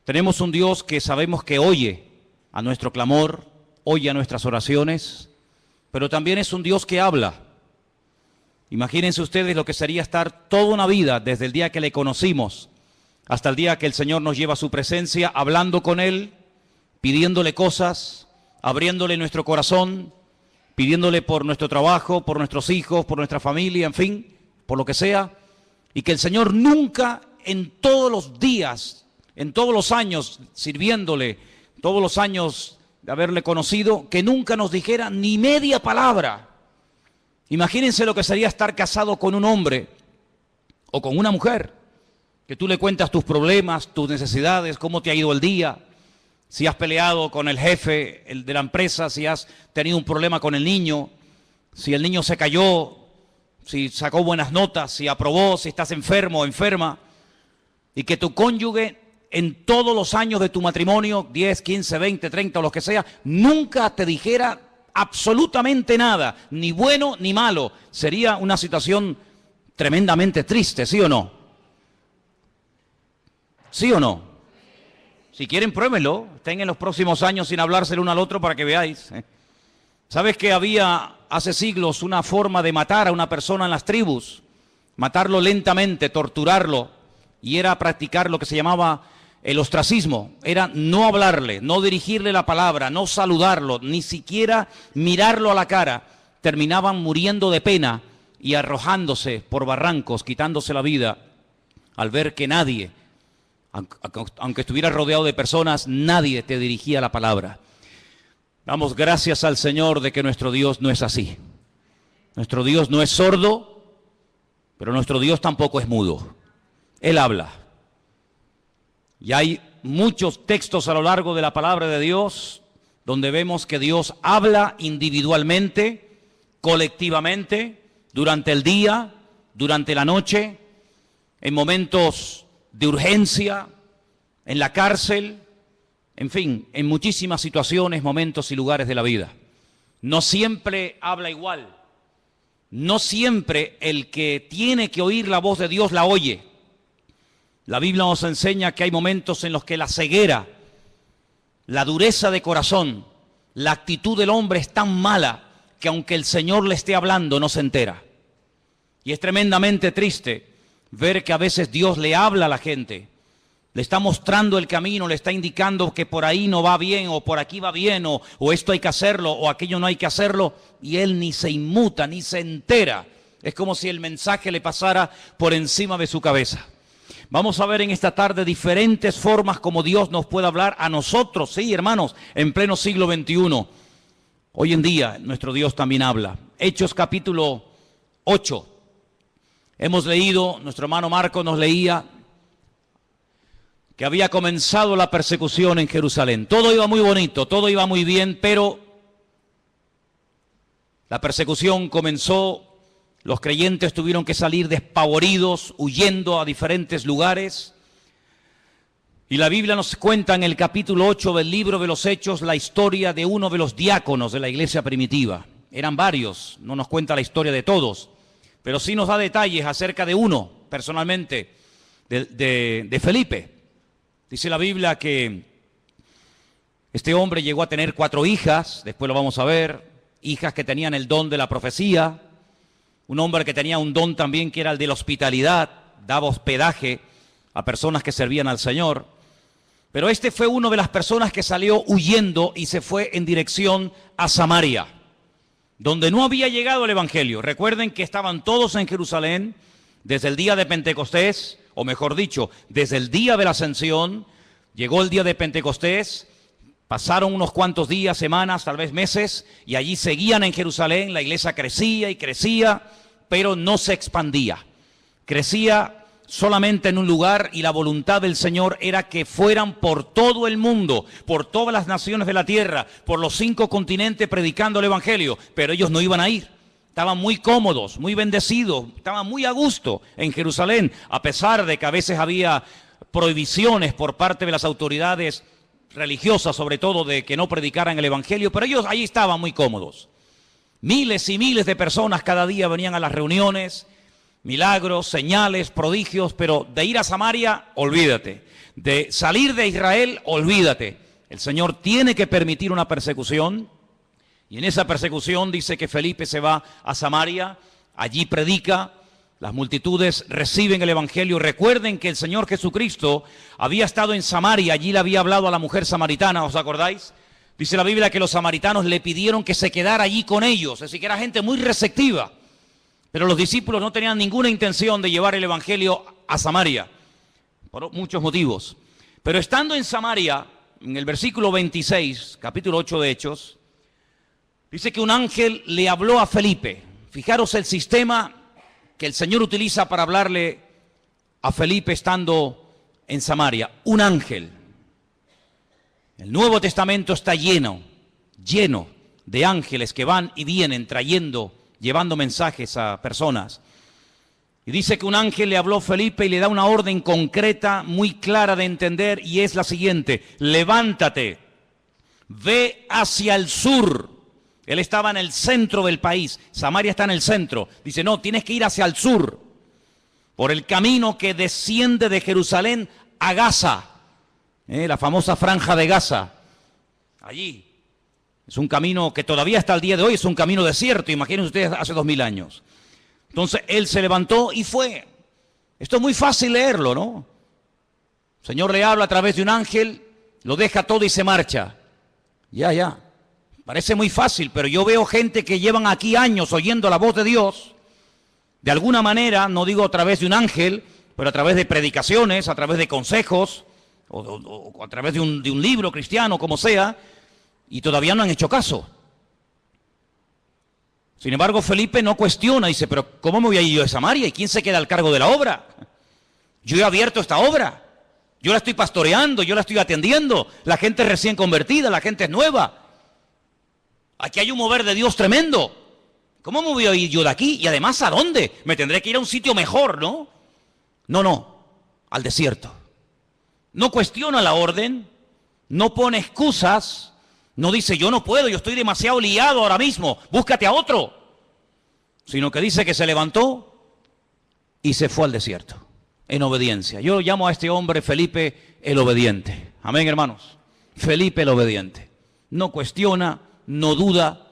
Tenemos un Dios que sabemos que oye a nuestro clamor, oye a nuestras oraciones, pero también es un Dios que habla. Imagínense ustedes lo que sería estar toda una vida, desde el día que le conocimos hasta el día que el Señor nos lleva a su presencia, hablando con Él, pidiéndole cosas, abriéndole nuestro corazón, pidiéndole por nuestro trabajo, por nuestros hijos, por nuestra familia, en fin, por lo que sea, y que el Señor nunca en todos los días, en todos los años sirviéndole, todos los años de haberle conocido, que nunca nos dijera ni media palabra. Imagínense lo que sería estar casado con un hombre o con una mujer, que tú le cuentas tus problemas, tus necesidades, cómo te ha ido el día, si has peleado con el jefe de la empresa, si has tenido un problema con el niño, si el niño se cayó, si sacó buenas notas, si aprobó, si estás enfermo o enferma, y que tu cónyuge en todos los años de tu matrimonio, 10, 15, 20, 30 o lo que sea, nunca te dijera absolutamente nada, ni bueno ni malo. Sería una situación tremendamente triste, ¿sí o no? ¿Sí o no? Si quieren, pruébenlo. Estén en los próximos años sin hablarse el uno al otro para que veáis. ¿Sabes que había hace siglos una forma de matar a una persona en las tribus? Matarlo lentamente, torturarlo. Y era practicar lo que se llamaba el ostracismo. Era no hablarle, no dirigirle la palabra, no saludarlo, ni siquiera mirarlo a la cara. Terminaban muriendo de pena y arrojándose por barrancos, quitándose la vida, al ver que nadie, aunque estuviera rodeado de personas, nadie te dirigía la palabra. Damos gracias al Señor de que nuestro Dios no es así. Nuestro Dios no es sordo, pero nuestro Dios tampoco es mudo. Él habla. Y hay muchos textos a lo largo de la palabra de Dios donde vemos que Dios habla individualmente, colectivamente, durante el día, durante la noche, en momentos de urgencia, en la cárcel, en fin, en muchísimas situaciones, momentos y lugares de la vida. No siempre habla igual. No siempre el que tiene que oír la voz de Dios la oye. La Biblia nos enseña que hay momentos en los que la ceguera, la dureza de corazón, la actitud del hombre es tan mala que aunque el Señor le esté hablando no se entera. Y es tremendamente triste ver que a veces Dios le habla a la gente, le está mostrando el camino, le está indicando que por ahí no va bien, o por aquí va bien, o esto hay que hacerlo, o aquello no hay que hacerlo, y él ni se inmuta, ni se entera. Es como si el mensaje le pasara por encima de su cabeza. Vamos a ver en esta tarde diferentes formas como Dios nos puede hablar a nosotros, sí, hermanos, en pleno siglo XXI. Hoy en día nuestro Dios también habla. Hechos capítulo 8. Hemos leído, nuestro hermano Marco nos leía que había comenzado la persecución en Jerusalén. Todo iba muy bonito, todo iba muy bien, pero la persecución comenzó. Los creyentes tuvieron que salir despavoridos, huyendo a diferentes lugares. Y la Biblia nos cuenta en el capítulo 8 del libro de los Hechos la historia de uno de los diáconos de la iglesia primitiva. Eran varios, no nos cuenta la historia de todos, pero sí nos da detalles acerca de uno, personalmente, de Felipe. Dice la Biblia que este hombre llegó a tener 4 hijas, después lo vamos a ver, hijas que tenían el don de la profecía. Un hombre que tenía un don también que era el de la hospitalidad, daba hospedaje a personas que servían al Señor. Pero este fue una de las personas que salió huyendo y se fue en dirección a Samaria, donde no había llegado el Evangelio. Recuerden que estaban todos en Jerusalén desde el día de Pentecostés, o mejor dicho, desde el día de la Ascensión. Llegó el día de Pentecostés, pasaron unos cuantos días, semanas, tal vez meses, y allí seguían en Jerusalén. La iglesia crecía y crecía, pero no se expandía. Crecía solamente en un lugar, y la voluntad del Señor era que fueran por todo el mundo, por todas las naciones de la tierra, por los 5 continentes predicando el Evangelio, pero ellos no iban a ir. Estaban muy cómodos, muy bendecidos, estaban muy a gusto en Jerusalén, a pesar de que a veces había prohibiciones por parte de las autoridades religiosas, sobre todo, de que no predicaran el Evangelio, pero ellos ahí estaban muy cómodos. Miles y miles de personas cada día venían a las reuniones, milagros, señales, prodigios, pero de ir a Samaria, olvídate. De salir de Israel, olvídate. El Señor tiene que permitir una persecución, y en esa persecución dice que Felipe se va a Samaria, allí predica, las multitudes reciben el evangelio. Recuerden que el Señor Jesucristo había estado en Samaria, allí le había hablado a la mujer samaritana, ¿os acordáis? Dice la Biblia que los samaritanos le pidieron que se quedara allí con ellos, es decir, que era gente muy receptiva. Pero los discípulos no tenían ninguna intención de llevar el evangelio a Samaria, por muchos motivos. Pero estando en Samaria, en el versículo 26, capítulo 8 de Hechos, dice que un ángel le habló a Felipe. Fijaros el sistema que el Señor utiliza para hablarle a Felipe estando en Samaria. Un ángel. El Nuevo Testamento está lleno de ángeles que van y vienen llevando mensajes a personas. Y dice que un ángel le habló a Felipe y le da una orden concreta, muy clara de entender, y es la siguiente: levántate, ve hacia el sur. Él estaba en el centro del país, Samaria está en el centro. Dice, no, tienes que ir hacia el sur, por el camino que desciende de Jerusalén a Gaza, la famosa franja de Gaza. Allí es un camino que todavía hasta el día de hoy es un camino desierto, imagínense ustedes hace 2000 años. Entonces él se levantó y fue. Esto es muy fácil leerlo, ¿no? El Señor le habla a través de un ángel, lo deja todo y se marcha. Ya. Parece muy fácil, pero yo veo gente que llevan aquí años oyendo la voz de Dios, de alguna manera, no digo a través de un ángel, pero a través de predicaciones, a través de consejos, o a través de un libro cristiano, como sea, y todavía no han hecho caso. Sin embargo, Felipe no cuestiona, dice, pero ¿cómo me voy a ir yo a Samaria? ¿Y quién se queda al cargo de la obra? Yo he abierto esta obra, yo la estoy pastoreando, yo la estoy atendiendo, la gente es recién convertida, la gente es nueva. Aquí hay un mover de Dios tremendo. ¿Cómo me voy a ir yo de aquí? Y además, ¿a dónde? Me tendré que ir a un sitio mejor, ¿no? No, al desierto. No cuestiona la orden, no pone excusas, no dice yo no puedo, yo estoy demasiado liado ahora mismo, búscate a otro. Sino que dice que se levantó y se fue al desierto, en obediencia. Yo llamo a este hombre Felipe el obediente. Amén, hermanos. Felipe el obediente. No cuestiona, no duda,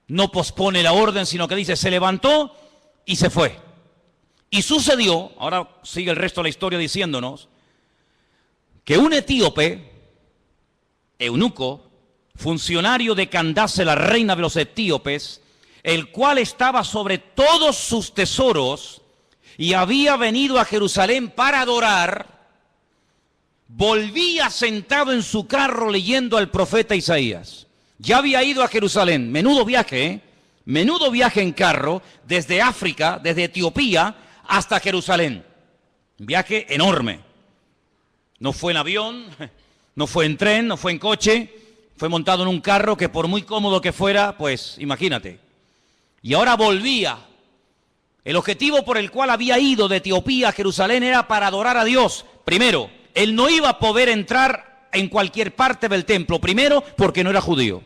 no pospone la orden, sino que dice, se levantó y se fue. Y sucedió, ahora sigue el resto de la historia diciéndonos, que un etíope, eunuco, funcionario de Candace, la reina de los etíopes, el cual estaba sobre todos sus tesoros y había venido a Jerusalén para adorar, volvía sentado en su carro leyendo al profeta Isaías. Ya había ido a Jerusalén, menudo viaje en carro, desde África, desde Etiopía hasta Jerusalén. Viaje enorme. No fue en avión, no fue en tren, no fue en coche, fue montado en un carro que por muy cómodo que fuera, pues imagínate. Y ahora volvía. El objetivo por el cual había ido de Etiopía a Jerusalén era para adorar a Dios. Primero, él no iba a poder entrar en cualquier parte del templo. Primero, porque no era judío.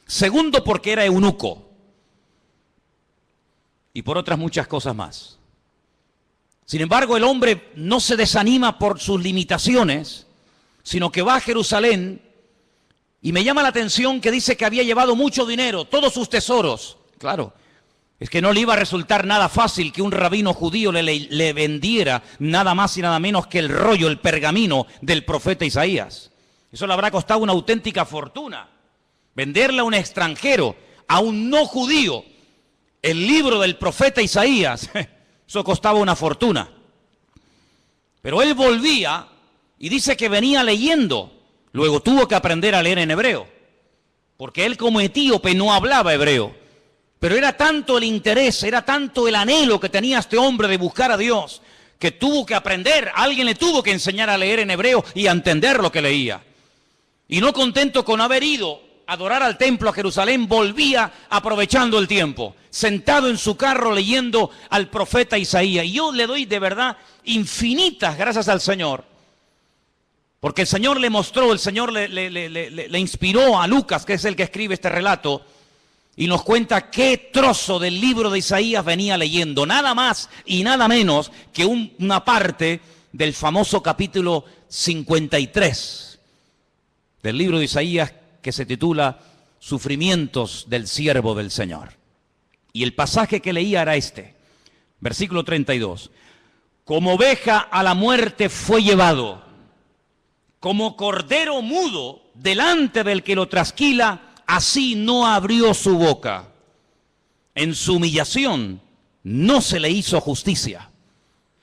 Segundo, porque era eunuco. Y por otras muchas cosas más. Sin embargo, el hombre no se desanima por sus limitaciones, sino que va a Jerusalén, y me llama la atención que dice que había llevado mucho dinero, todos sus tesoros. Claro, es que no le iba a resultar nada fácil que un rabino judío le vendiera nada más y nada menos que el rollo, el pergamino del profeta Isaías. Eso le habrá costado una auténtica fortuna. Venderle a un extranjero, a un no judío, el libro del profeta Isaías, eso costaba una fortuna. Pero él volvía y dice que venía leyendo. Luego tuvo que aprender a leer en hebreo, porque él como etíope no hablaba hebreo. Pero era tanto el interés, era tanto el anhelo que tenía este hombre de buscar a Dios, que tuvo que aprender, alguien le tuvo que enseñar a leer en hebreo y a entender lo que leía. Y no contento con haber ido a adorar al templo a Jerusalén, volvía aprovechando el tiempo, sentado en su carro leyendo al profeta Isaías. Y yo le doy de verdad infinitas gracias al Señor, porque el Señor le mostró, el Señor le inspiró a Lucas, que es el que escribe este relato, y nos cuenta qué trozo del libro de Isaías venía leyendo. Nada más y nada menos que una parte del famoso capítulo 53 del libro de Isaías, que se titula Sufrimientos del siervo del Señor. Y el pasaje que leía era este, versículo 32. Como oveja a la muerte fue llevado, como cordero mudo delante del que lo trasquila, así no abrió su boca. En su humillación no se le hizo justicia.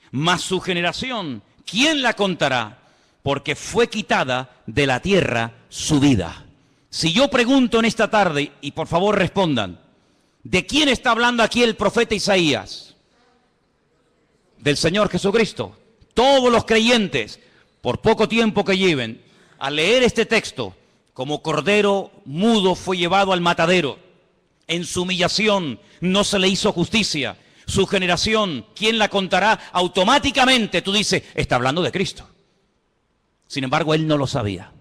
Mas su generación, ¿quién la contará? Porque fue quitada de la tierra su vida. Si yo pregunto en esta tarde, y por favor respondan, ¿de quién está hablando aquí el profeta Isaías? Del Señor Jesucristo. Todos los creyentes, por poco tiempo que lleven, al leer este texto, como cordero mudo fue llevado al matadero. En su humillación no se le hizo justicia. Su generación, ¿quién la contará? Automáticamente tú dices, está hablando de Cristo. Sin embargo, él no lo sabía.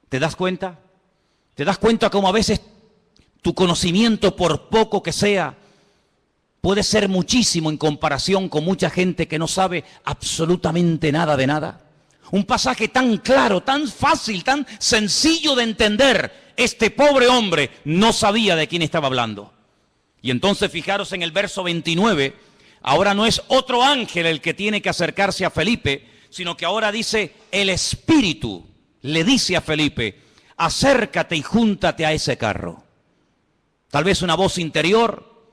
¿Te das cuenta? ¿Te das cuenta cómo a veces tu conocimiento, por poco que sea, puede ser muchísimo en comparación con mucha gente que no sabe absolutamente nada de nada? Un pasaje tan claro, tan fácil, tan sencillo de entender. Este pobre hombre no sabía de quién estaba hablando. Y entonces fijaros en el verso 29, ahora no es otro ángel el que tiene que acercarse a Felipe, sino que ahora dice, el Espíritu le dice a Felipe, acércate y júntate a ese carro. Tal vez una voz interior,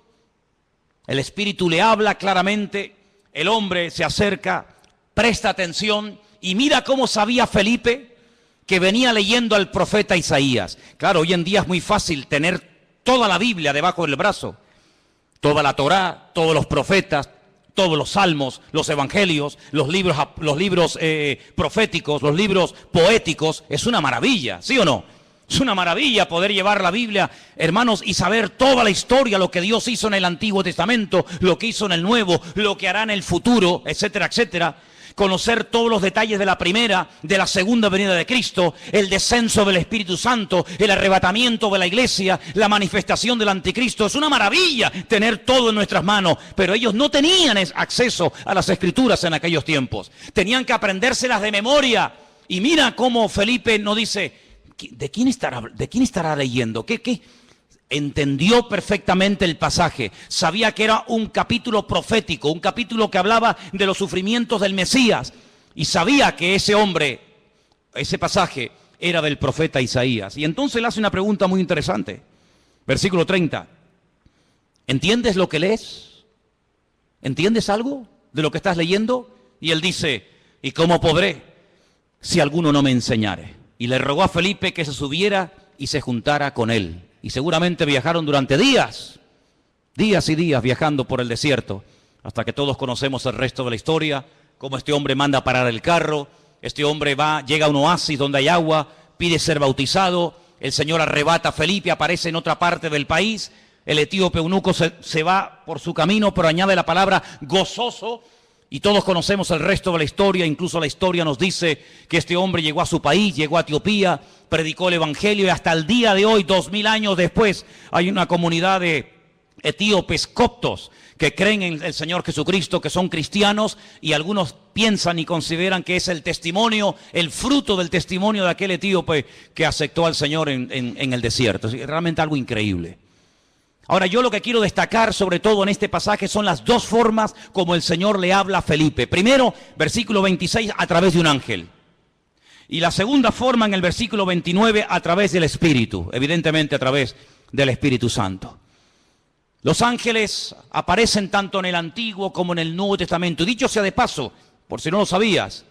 el Espíritu le habla claramente, el hombre se acerca, presta atención y mira cómo sabía Felipe que venía leyendo al profeta Isaías. Claro, hoy en día es muy fácil tener toda la Biblia debajo del brazo, toda la Torá, todos los profetas, todos los salmos, los evangelios, los libros proféticos, los libros poéticos. Es una maravilla, ¿sí o no? Es una maravilla poder llevar la Biblia, hermanos, y saber toda la historia, lo que Dios hizo en el Antiguo Testamento, lo que hizo en el Nuevo, lo que hará en el futuro, etcétera, etcétera. Conocer todos los detalles de la primera, de la segunda venida de Cristo, el descenso del Espíritu Santo, el arrebatamiento de la iglesia, la manifestación del anticristo. Es una maravilla tener todo en nuestras manos, pero ellos no tenían acceso a las Escrituras en aquellos tiempos. Tenían que aprendérselas de memoria. Y mira cómo Felipe nos dice, ¿de quién estará leyendo? ¿Qué? Entendió perfectamente el pasaje, sabía que era un capítulo profético, un capítulo que hablaba de los sufrimientos del Mesías, y sabía que ese hombre, ese pasaje, era del profeta Isaías. Y entonces le hace una pregunta muy interesante. Versículo 30. ¿Entiendes lo que lees? ¿Entiendes algo de lo que estás leyendo? Y él dice, ¿y cómo podré si alguno no me enseñare? Y le rogó a Felipe que se subiera y se juntara con él. Y seguramente viajaron durante días y días viajando por el desierto, hasta que todos conocemos el resto de la historia, cómo este hombre manda parar el carro, este hombre llega a un oasis donde hay agua, pide ser bautizado, el Señor arrebata a Felipe, aparece en otra parte del país, el etíope eunuco se va por su camino, pero añade la palabra gozoso, y todos conocemos el resto de la historia. Incluso la historia nos dice que este hombre llegó a su país, llegó a Etiopía, predicó el evangelio, y hasta el día de hoy, 2000 años después, hay una comunidad de etíopes coptos que creen en el Señor Jesucristo, que son cristianos, y algunos piensan y consideran que es el testimonio, el fruto del testimonio de aquel etíope que aceptó al Señor en el desierto. Es realmente algo increíble. Ahora, yo lo que quiero destacar sobre todo en este pasaje son las dos formas como el Señor le habla a Felipe. Primero, versículo 26, a través de un ángel. Y la segunda forma en el versículo 29, a través del Espíritu, evidentemente a través del Espíritu Santo. Los ángeles aparecen tanto en el Antiguo como en el Nuevo Testamento. Y dicho sea de paso, por si no lo sabías,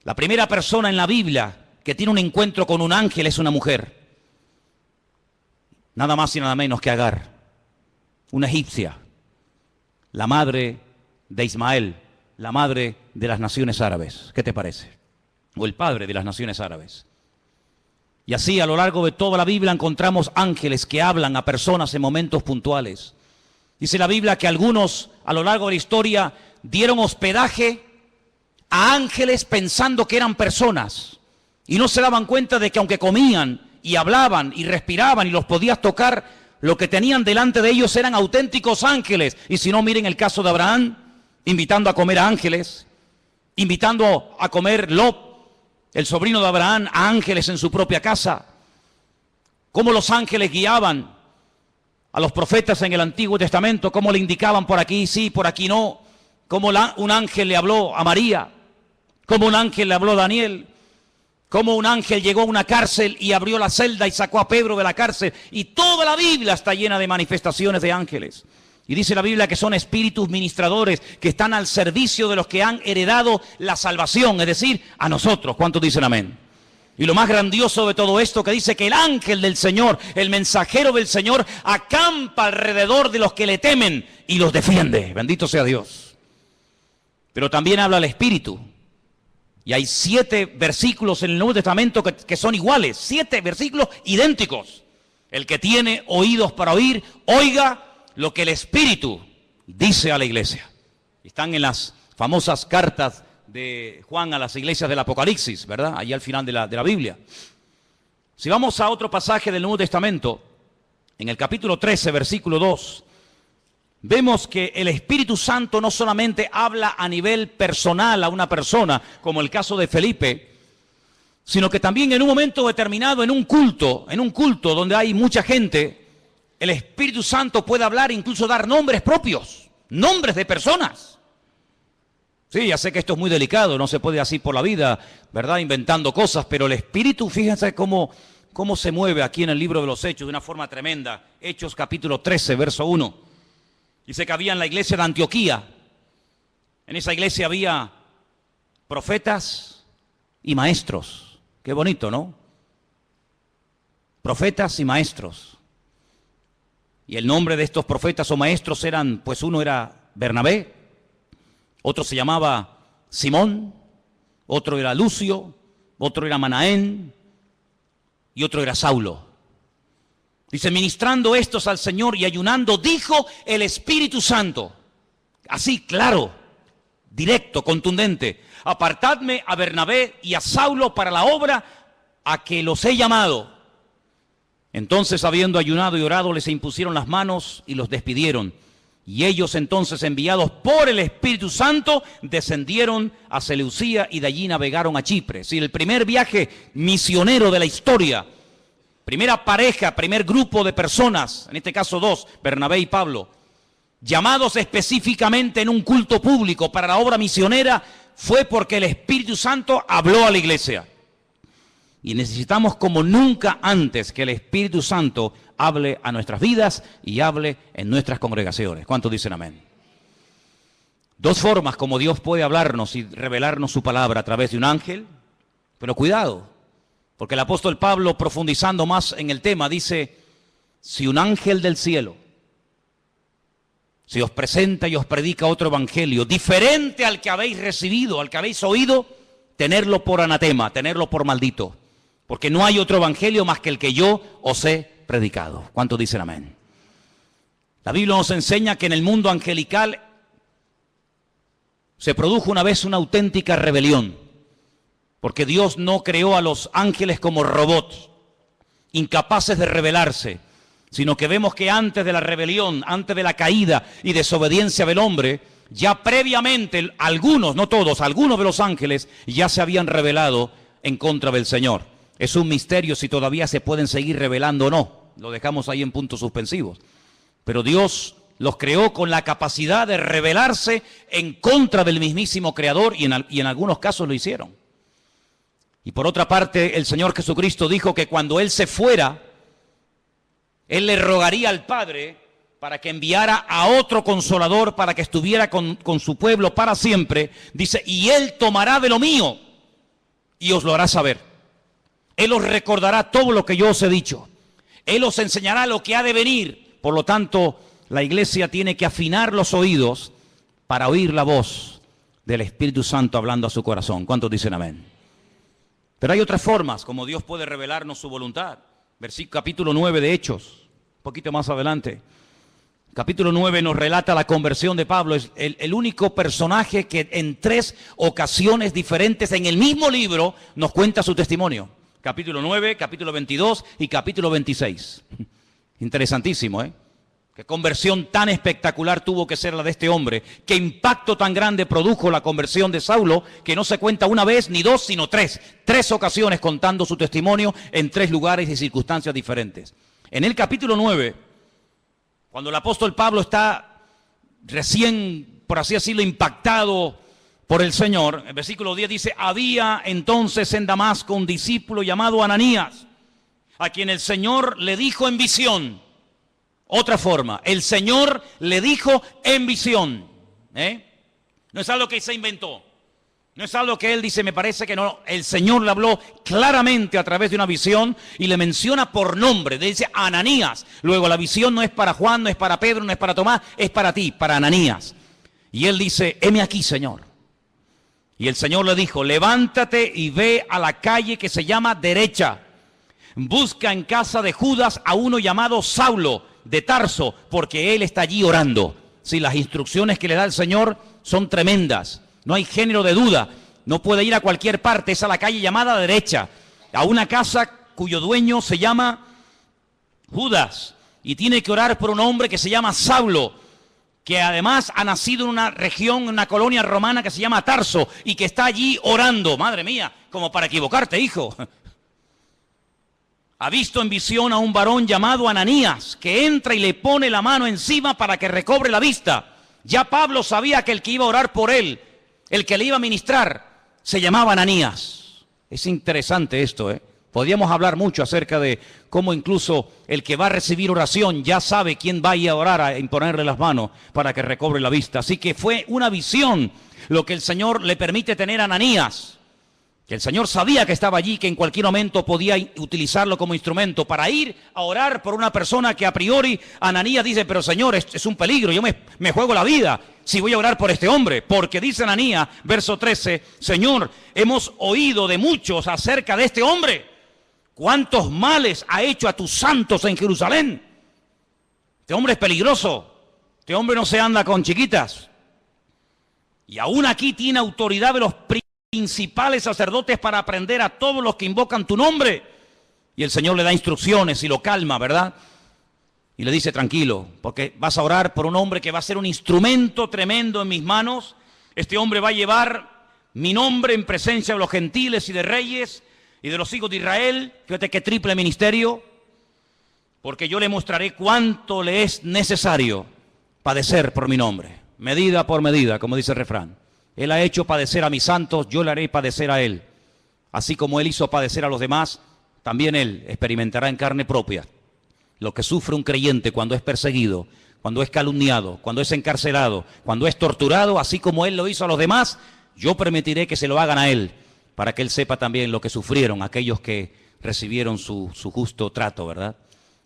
la primera persona en la Biblia que tiene un encuentro con un ángel es una mujer. Nada más y nada menos que Agar, una egipcia, la madre de Ismael, la madre de las naciones árabes. ¿Qué te parece? O el padre de las naciones árabes. Y así a lo largo de toda la Biblia encontramos ángeles que hablan a personas en momentos puntuales. Dice la Biblia que algunos a lo largo de la historia dieron hospedaje a ángeles pensando que eran personas. Y no se daban cuenta de que aunque comían y hablaban y respiraban y los podías tocar, Lo que tenían delante de ellos eran auténticos ángeles. Y si no, miren el caso de Abraham, invitando a comer a ángeles, invitando a comer Lot, el sobrino de Abraham, a ángeles en su propia casa. Cómo los ángeles guiaban a los profetas en el Antiguo Testamento, cómo le indicaban por aquí sí, por aquí no. Cómo un ángel le habló a María, cómo un ángel le habló a Daniel, cómo un ángel llegó a una cárcel y abrió la celda y sacó a Pedro de la cárcel. Y toda la Biblia está llena de manifestaciones de ángeles. Y dice la Biblia que son espíritus ministradores que están al servicio de los que han heredado la salvación, es decir, a nosotros. ¿Cuántos dicen amén? Y lo más grandioso de todo esto que dice que el ángel del Señor, el mensajero del Señor, acampa alrededor de los que le temen y los defiende. Bendito sea Dios. Pero también habla el Espíritu. Y hay 7 versículos en el Nuevo Testamento que son iguales, 7 versículos idénticos. El que tiene oídos para oír, oiga lo que el Espíritu dice a la iglesia. Están en las famosas cartas de Juan a las iglesias del Apocalipsis, ¿verdad? Allí al final de la Biblia. Si vamos a otro pasaje del Nuevo Testamento, en el capítulo 13, versículo 2, vemos que el Espíritu Santo no solamente habla a nivel personal a una persona, como el caso de Felipe, sino que también en un momento determinado, en un culto donde hay mucha gente, el Espíritu Santo puede hablar e incluso dar nombres propios, nombres de personas. Sí, ya sé que esto es muy delicado, no se puede así por la vida, ¿verdad? Inventando cosas, pero el Espíritu, fíjense cómo se mueve aquí en el libro de los Hechos de una forma tremenda. Hechos capítulo 13, verso 1. Dice que había en la iglesia de Antioquía, en esa iglesia había profetas y maestros. Qué bonito, ¿no? Profetas y maestros. Y el nombre de estos profetas o maestros eran, pues uno era Bernabé, otro se llamaba Simón, otro era Lucio, otro era Manaén y otro era Saulo. Dice, ministrando estos al Señor y ayunando, dijo el Espíritu Santo, así claro, directo, contundente, apartadme a Bernabé y a Saulo para la obra a que los he llamado. Entonces, habiendo ayunado y orado, les impusieron las manos y los despidieron. Y ellos entonces, enviados por el Espíritu Santo, descendieron a Seleucía y de allí navegaron a Chipre. Sí, el primer viaje misionero de la historia. Primera pareja, primer grupo de personas, en este caso 2, Bernabé y Pablo, llamados específicamente en un culto público para la obra misionera, fue porque el Espíritu Santo habló a la iglesia. Y necesitamos como nunca antes que el Espíritu Santo hable a nuestras vidas y hable en nuestras congregaciones. ¿Cuántos dicen amén? 2 formas como Dios puede hablarnos y revelarnos su palabra a través de un ángel, pero cuidado. Porque el apóstol Pablo, profundizando más en el tema, dice, si un ángel del cielo se os presenta y os predica otro evangelio, diferente al que habéis recibido, al que habéis oído, tenerlo por anatema, tenerlo por maldito. Porque no hay otro evangelio más que el que yo os he predicado. ¿Cuántos dicen amén? La Biblia nos enseña que en el mundo angelical se produjo una vez una auténtica rebelión. Porque Dios no creó a los ángeles como robots, incapaces de rebelarse, sino que vemos que antes de la rebelión, antes de la caída y desobediencia del hombre, ya previamente algunos, no todos, algunos de los ángeles ya se habían rebelado en contra del Señor. Es un misterio si todavía se pueden seguir rebelando o no, lo dejamos ahí en puntos suspensivos. Pero Dios los creó con la capacidad de rebelarse en contra del mismísimo Creador y en algunos casos lo hicieron. Y por otra parte, el Señor Jesucristo dijo que cuando Él se fuera, Él le rogaría al Padre para que enviara a otro Consolador para que estuviera con su pueblo para siempre. Dice, y Él tomará de lo mío y os lo hará saber. Él os recordará todo lo que yo os he dicho. Él os enseñará lo que ha de venir. Por lo tanto, la iglesia tiene que afinar los oídos para oír la voz del Espíritu Santo hablando a su corazón. ¿Cuántos dicen amén? Pero hay otras formas como Dios puede revelarnos su voluntad. Capítulo 9 de Hechos, un poquito más adelante. Capítulo 9 nos relata la conversión de Pablo. Es el único personaje que en 3 ocasiones diferentes en el mismo libro nos cuenta su testimonio. Capítulo 9, capítulo 22 y capítulo 26. Interesantísimo, ¿eh? Qué conversión tan espectacular tuvo que ser la de este hombre. Qué impacto tan grande produjo la conversión de Saulo, que no se cuenta una vez ni dos, sino tres. 3 ocasiones contando su testimonio en 3 lugares y circunstancias diferentes. En el capítulo 9, cuando el apóstol Pablo está recién, por así decirlo, impactado por el Señor, el versículo 10 dice: había entonces en Damasco un discípulo llamado Ananías, a quien el Señor le dijo en visión. Otra forma, el Señor le dijo en visión. No es algo que se inventó. No es algo que él dice, me parece que no. El Señor le habló claramente a través de una visión y le menciona por nombre. Le dice Ananías. Luego la visión no es para Juan, no es para Pedro, no es para Tomás, es para ti, para Ananías. Y él dice: heme aquí, Señor. Y el Señor le dijo: levántate y ve a la calle que se llama Derecha. Busca en casa de Judas a uno llamado Saulo de Tarso, porque él está allí orando. Sí, las instrucciones que le da el Señor son tremendas. No hay género de duda. No puede ir a cualquier parte. Es a la calle llamada Derecha, a una casa cuyo dueño se llama Judas. Y tiene que orar por un hombre que se llama Saulo, que además ha nacido en una región, en una colonia romana que se llama Tarso, y que está allí orando. Madre mía, como para equivocarte, hijo. Ha visto en visión a un varón llamado Ananías, que entra y le pone la mano encima para que recobre la vista. Ya Pablo sabía que el que iba a orar por él, el que le iba a ministrar, se llamaba Ananías. Es interesante esto, ¿eh? Podríamos hablar mucho acerca de cómo incluso el que va a recibir oración ya sabe quién va a ir a orar, a imponerle las manos para que recobre la vista. Así que fue una visión lo que el Señor le permite tener a Ananías. Que el Señor sabía que estaba allí, que en cualquier momento podía utilizarlo como instrumento para ir a orar por una persona que a priori Ananías dice: pero Señor, es un peligro, yo me juego la vida si voy a orar por este hombre. Porque dice Ananías, verso 13, Señor, hemos oído de muchos acerca de este hombre. ¿Cuántos males ha hecho a tus santos en Jerusalén? Este hombre es peligroso, este hombre no se anda con chiquitas. Y aún aquí tiene autoridad de los principales sacerdotes para aprender a todos los que invocan tu nombre. Y el Señor le da instrucciones y lo calma, ¿verdad? Y le dice: tranquilo, porque vas a orar por un hombre que va a ser un instrumento tremendo en mis manos. Este hombre va a llevar mi nombre en presencia de los gentiles y de reyes y de los hijos de Israel. Fíjate qué triple ministerio. Porque yo le mostraré cuánto le es necesario padecer por mi nombre. Medida por medida, como dice el refrán. Él ha hecho padecer a mis santos, yo le haré padecer a él. Así como él hizo padecer a los demás, también él experimentará en carne propia lo que sufre un creyente cuando es perseguido, cuando es calumniado, cuando es encarcelado, cuando es torturado. Así como él lo hizo a los demás, yo permitiré que se lo hagan a él, para que él sepa también lo que sufrieron aquellos que recibieron su justo trato, ¿verdad?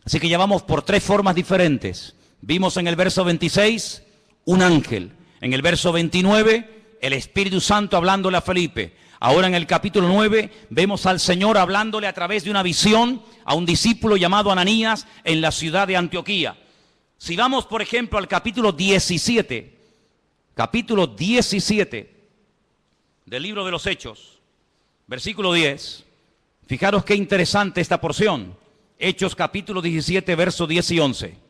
Así que ya vamos por 3 formas diferentes. Vimos en el verso 26 un ángel, en el verso 29 el Espíritu Santo hablándole a Felipe. Ahora en el capítulo 9 vemos al Señor hablándole a través de una visión a un discípulo llamado Ananías en la ciudad de Antioquía. Si vamos, por ejemplo, al capítulo 17 del libro de los Hechos, versículo 10, fijaros qué interesante esta porción. Hechos capítulo 17, versos 10 y 11.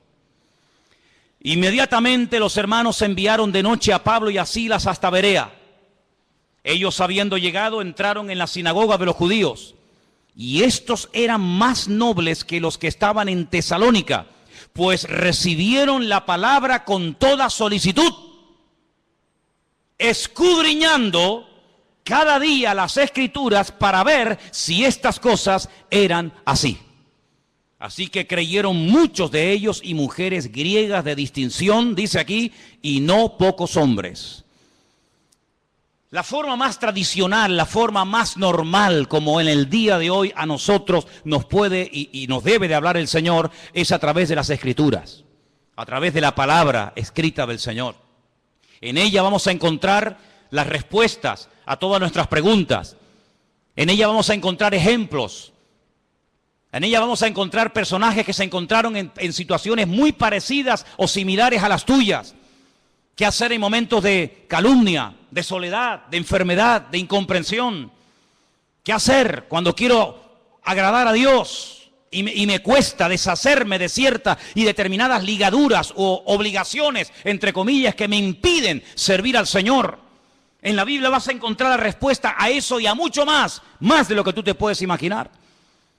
Inmediatamente los hermanos enviaron de noche a Pablo y a Silas hasta Berea. Ellos, habiendo llegado, entraron en la sinagoga de los judíos. Y estos eran más nobles que los que estaban en Tesalónica, pues recibieron la palabra con toda solicitud, escudriñando cada día las Escrituras para ver si estas cosas eran así. Así que creyeron muchos de ellos y mujeres griegas de distinción, dice aquí, y no pocos hombres. La forma más tradicional, la forma más normal, como en el día de hoy a nosotros nos puede y nos debe de hablar el Señor, es a través de las Escrituras, a través de la palabra escrita del Señor. En ella vamos a encontrar las respuestas a todas nuestras preguntas. En ella vamos a encontrar ejemplos. En ella vamos a encontrar personajes que se encontraron en situaciones muy parecidas o similares a las tuyas. ¿Qué hacer en momentos de calumnia, de soledad, de enfermedad, de incomprensión? ¿Qué hacer cuando quiero agradar a Dios? y me cuesta deshacerme de ciertas y determinadas ligaduras o obligaciones, entre comillas, que me impiden servir al Señor. En la Biblia vas a encontrar la respuesta a eso y a mucho más de lo que tú te puedes imaginar.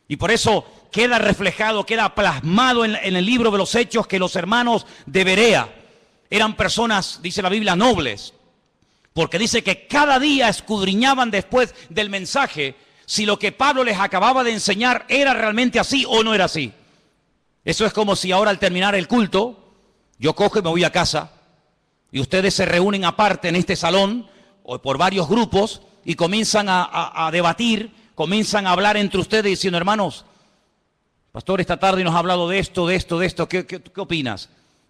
Y por eso queda reflejado, queda plasmado en el libro de los Hechos que los hermanos de Berea eran personas, dice la Biblia, nobles. Porque dice que cada día escudriñaban después del mensaje si lo que Pablo les acababa de enseñar era realmente así o no era así. Eso es como si ahora al terminar el culto, yo cojo y me voy a casa y ustedes se reúnen aparte en este salón o por varios grupos y comienzan a debatir, comienzan a hablar entre ustedes diciendo, hermanos, pastor, esta tarde nos ha hablado de esto, ¿qué opinas?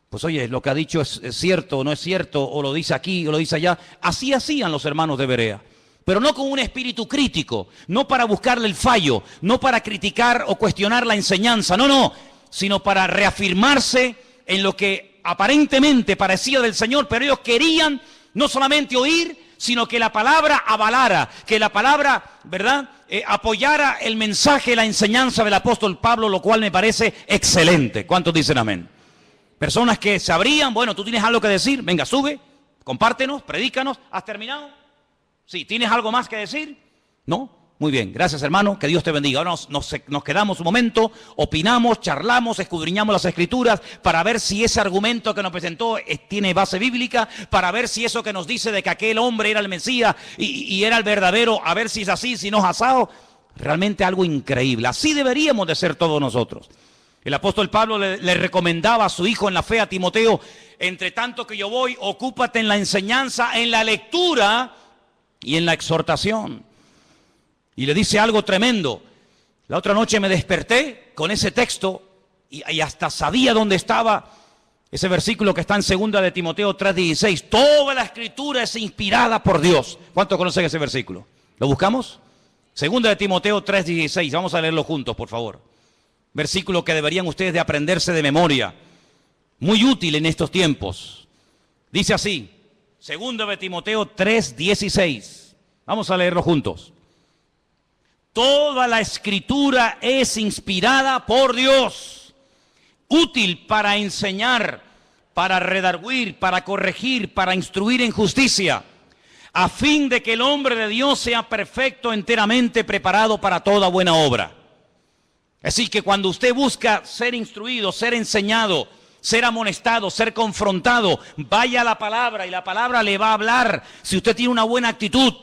Pues oye, lo que ha dicho es cierto o no es cierto, o lo dice aquí o lo dice allá. Así hacían los hermanos de Berea. Pero no con un espíritu crítico, no para buscarle el fallo, no para criticar o cuestionar la enseñanza, no, sino para reafirmarse en lo que aparentemente parecía del Señor, pero ellos querían no solamente oír, sino que la palabra avalara, que la palabra, ¿verdad?, apoyara el mensaje, la enseñanza del apóstol Pablo, lo cual me parece excelente. ¿Cuántos dicen amén? Personas que se abrían, bueno, tú tienes algo que decir, venga, sube, compártenos, predícanos, ¿has terminado? Sí, ¿tienes algo más que decir? ¿No? Muy bien, gracias hermano, que Dios te bendiga. Ahora nos quedamos un momento, opinamos, charlamos, escudriñamos las Escrituras para ver si ese argumento que nos presentó tiene base bíblica, para ver si eso que nos dice de que aquel hombre era el Mesías y era el verdadero, a ver si es así, si no es asado. Realmente algo increíble, así deberíamos de ser todos nosotros. El apóstol Pablo le recomendaba a su hijo en la fe, a Timoteo, entre tanto que yo voy, ocúpate en la enseñanza, en la lectura y en la exhortación. Y le dice algo tremendo. La otra noche me desperté con ese texto y hasta sabía dónde estaba ese versículo que está en 2 de Timoteo 3:16. Toda la Escritura es inspirada por Dios. ¿Cuántos conocen ese versículo? ¿Lo buscamos? 2 de Timoteo 3:16. Vamos a leerlo juntos, por favor. Versículo que deberían ustedes de aprenderse de memoria. Muy útil en estos tiempos. Dice así, 2 de Timoteo 3:16. Vamos a leerlo juntos. Toda la Escritura es inspirada por Dios, útil para enseñar, para redarguir, para corregir, para instruir en justicia, a fin de que el hombre de Dios sea perfecto, enteramente preparado para toda buena obra. Así que cuando usted busca ser instruido, ser enseñado, ser amonestado, ser confrontado, vaya a la palabra y la palabra le va a hablar. Si usted tiene una buena actitud,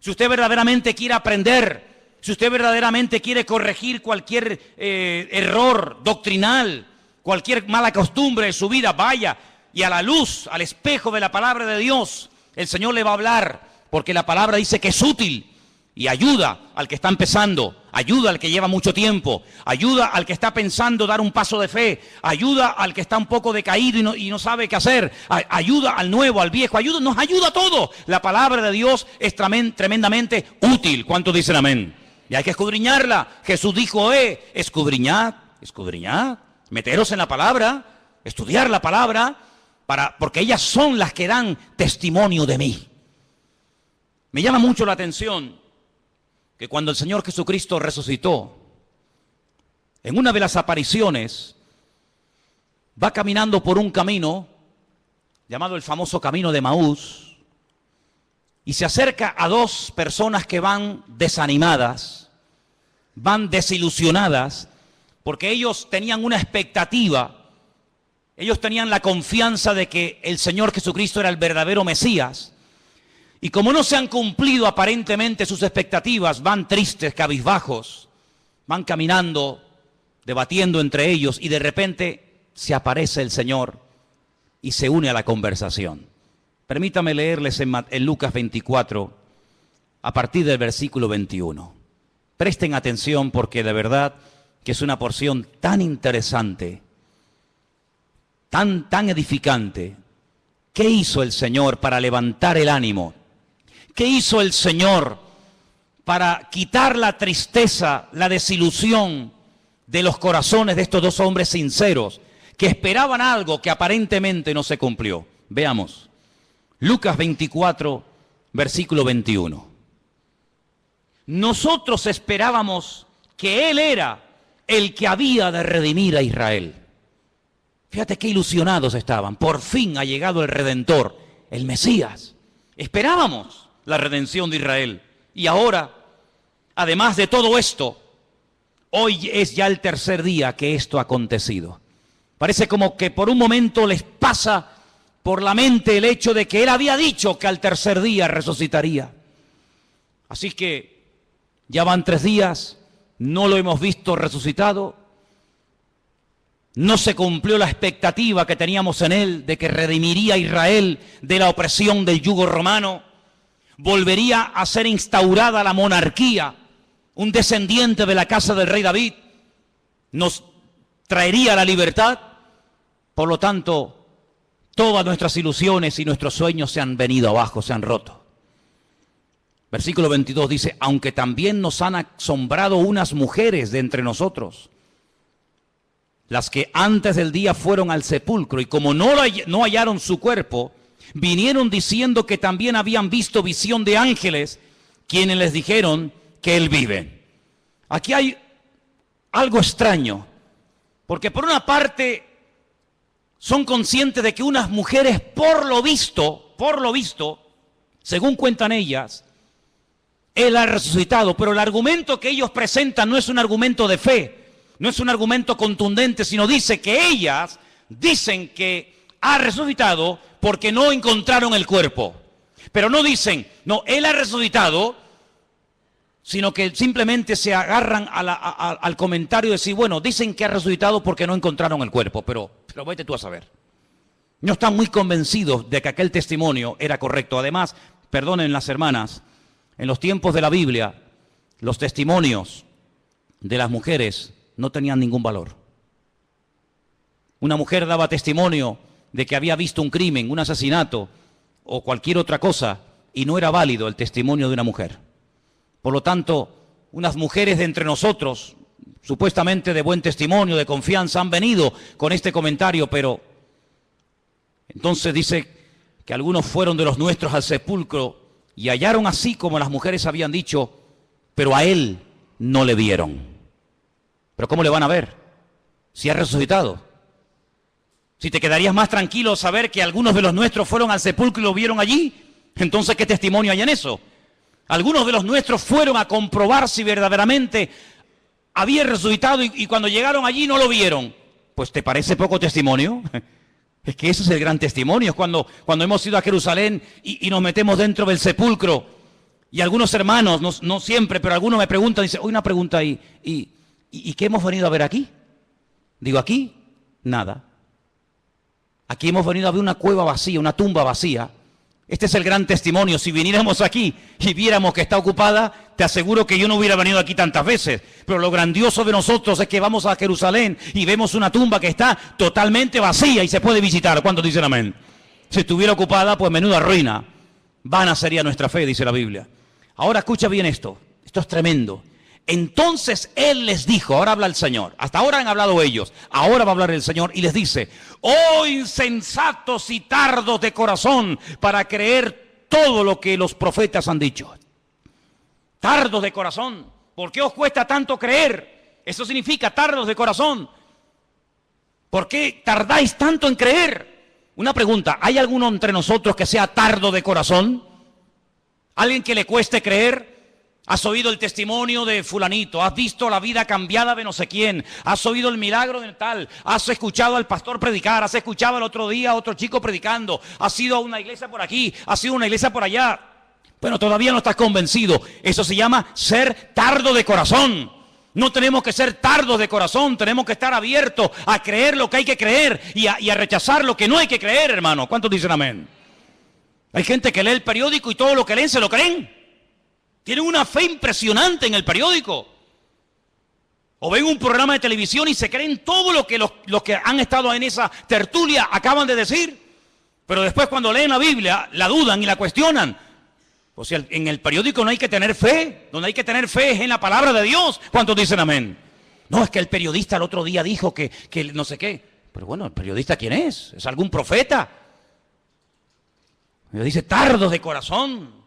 si usted verdaderamente quiere aprender, si usted verdaderamente quiere corregir cualquier error doctrinal, cualquier mala costumbre de su vida, vaya y a la luz, al espejo de la palabra de Dios, el Señor le va a hablar, porque la palabra dice que es útil y ayuda al que está empezando, ayuda al que lleva mucho tiempo, ayuda al que está pensando dar un paso de fe, ayuda al que está un poco decaído y no sabe qué hacer, ayuda al nuevo, al viejo, nos ayuda a todos. La palabra de Dios es tremendamente útil. ¿Cuántos dicen amén? Y hay que escudriñarla. Jesús dijo, escudriñad, meteros en la palabra, estudiar la palabra, porque ellas son las que dan testimonio de mí. Me llama mucho la atención que cuando el Señor Jesucristo resucitó, en una de las apariciones, va caminando por un camino llamado el famoso camino de Emaús, y se acerca a dos personas que van desanimadas, van desilusionadas, porque ellos tenían una expectativa, ellos tenían la confianza de que el Señor Jesucristo era el verdadero Mesías, y como no se han cumplido aparentemente sus expectativas, van tristes, cabizbajos, van caminando, debatiendo entre ellos, y de repente se aparece el Señor y se une a la conversación. Permítame leerles en Lucas 24, a partir del versículo 21. Presten atención porque de verdad que es una porción tan interesante, tan edificante. ¿Qué hizo el Señor para levantar el ánimo? ¿Qué hizo el Señor para quitar la tristeza, la desilusión de los corazones de estos dos hombres sinceros que esperaban algo que aparentemente no se cumplió? Veamos. Lucas 24, versículo 21. Nosotros esperábamos que Él era el que había de redimir a Israel. Fíjate qué ilusionados estaban. Por fin ha llegado el Redentor, el Mesías. Esperábamos la redención de Israel. Y ahora, además de todo esto, hoy es ya el tercer día que esto ha acontecido. Parece como que por un momento les pasa por la mente el hecho de que él había dicho que al tercer día resucitaría. Así que ya van 3 días, no lo hemos visto resucitado. No se cumplió la expectativa que teníamos en él de que redimiría a Israel de la opresión del yugo romano. Volvería a ser instaurada la monarquía. Un descendiente de la casa del rey David nos traería la libertad. Por lo tanto, todas nuestras ilusiones y nuestros sueños se han venido abajo, se han roto. Versículo 22 dice, aunque también nos han asombrado unas mujeres de entre nosotros, las que antes del día fueron al sepulcro y como no hallaron su cuerpo, vinieron diciendo que también habían visto visión de ángeles, quienes les dijeron que él vive. Aquí hay algo extraño, porque por una parte son conscientes de que unas mujeres por lo visto, según cuentan ellas, él ha resucitado, pero el argumento que ellos presentan no es un argumento de fe, no es un argumento contundente, sino dice que ellas dicen que ha resucitado porque no encontraron el cuerpo. Pero no dicen, no, él ha resucitado, sino que simplemente se agarran al comentario de decir, bueno, dicen que ha resucitado porque no encontraron el cuerpo, pero vete tú a saber. No están muy convencidos de que aquel testimonio era correcto. Además, perdonen las hermanas, en los tiempos de la Biblia, los testimonios de las mujeres no tenían ningún valor. Una mujer daba testimonio de que había visto un crimen, un asesinato o cualquier otra cosa y no era válido el testimonio de una mujer. Por lo tanto, unas mujeres de entre nosotros, supuestamente de buen testimonio, de confianza, han venido con este comentario, pero entonces dice que algunos fueron de los nuestros al sepulcro y hallaron así como las mujeres habían dicho, pero a él no le vieron. ¿Pero cómo le van a ver si ha resucitado? Si te quedarías más tranquilo saber que algunos de los nuestros fueron al sepulcro y lo vieron allí, entonces ¿qué testimonio hay en eso? Algunos de los nuestros fueron a comprobar si verdaderamente había resucitado y cuando llegaron allí no lo vieron. Pues ¿te parece poco testimonio? Es que ese es el gran testimonio. Es cuando hemos ido a Jerusalén y nos metemos dentro del sepulcro y algunos hermanos, no siempre, pero algunos me preguntan, dicen, hoy una pregunta ahí, ¿y qué hemos venido a ver aquí? Digo, aquí, nada. Aquí hemos venido a ver una cueva vacía, una tumba vacía. Este es el gran testimonio. Si viniéramos aquí y viéramos que está ocupada, te aseguro que yo no hubiera venido aquí tantas veces. Pero lo grandioso de nosotros es que vamos a Jerusalén y vemos una tumba que está totalmente vacía y se puede visitar. ¿Cuántos dicen amén? Si estuviera ocupada, pues menuda ruina. Vana sería nuestra fe, dice la Biblia. Ahora escucha bien esto. Esto es tremendo. Entonces él les dijo, ahora habla el Señor, hasta ahora han hablado ellos, ahora va a hablar el Señor y les dice, oh insensatos y tardos de corazón para creer todo lo que los profetas han dicho. Tardos de corazón, ¿por qué os cuesta tanto creer? Eso significa tardos de corazón. ¿Por qué tardáis tanto en creer? Una pregunta, ¿hay alguno entre nosotros que sea tardo de corazón? ¿Alguien que le cueste creer? Has oído el testimonio de fulanito, has visto la vida cambiada de no sé quién, has oído el milagro de tal, has escuchado al pastor predicar, has escuchado el otro día a otro chico predicando, has ido a una iglesia por aquí, has ido a una iglesia por allá. Bueno, todavía no estás convencido. Eso se llama ser tardo de corazón. No tenemos que ser tardos de corazón, tenemos que estar abiertos a creer lo que hay que creer y a rechazar lo que no hay que creer, hermano. ¿Cuántos dicen amén? Hay gente que lee el periódico y todo lo que leen se lo creen. Tienen una fe impresionante en el periódico. O ven un programa de televisión y se creen todo lo que los que han estado en esa tertulia acaban de decir. Pero después cuando leen la Biblia, la dudan y la cuestionan. O sea, en el periódico no hay que tener fe. Donde hay que tener fe es en la palabra de Dios. ¿Cuántos dicen amén? No, es que el periodista el otro día dijo que no sé qué. Pero bueno, ¿el periodista quién es? ¿Es algún profeta? Me dice, tardos de corazón.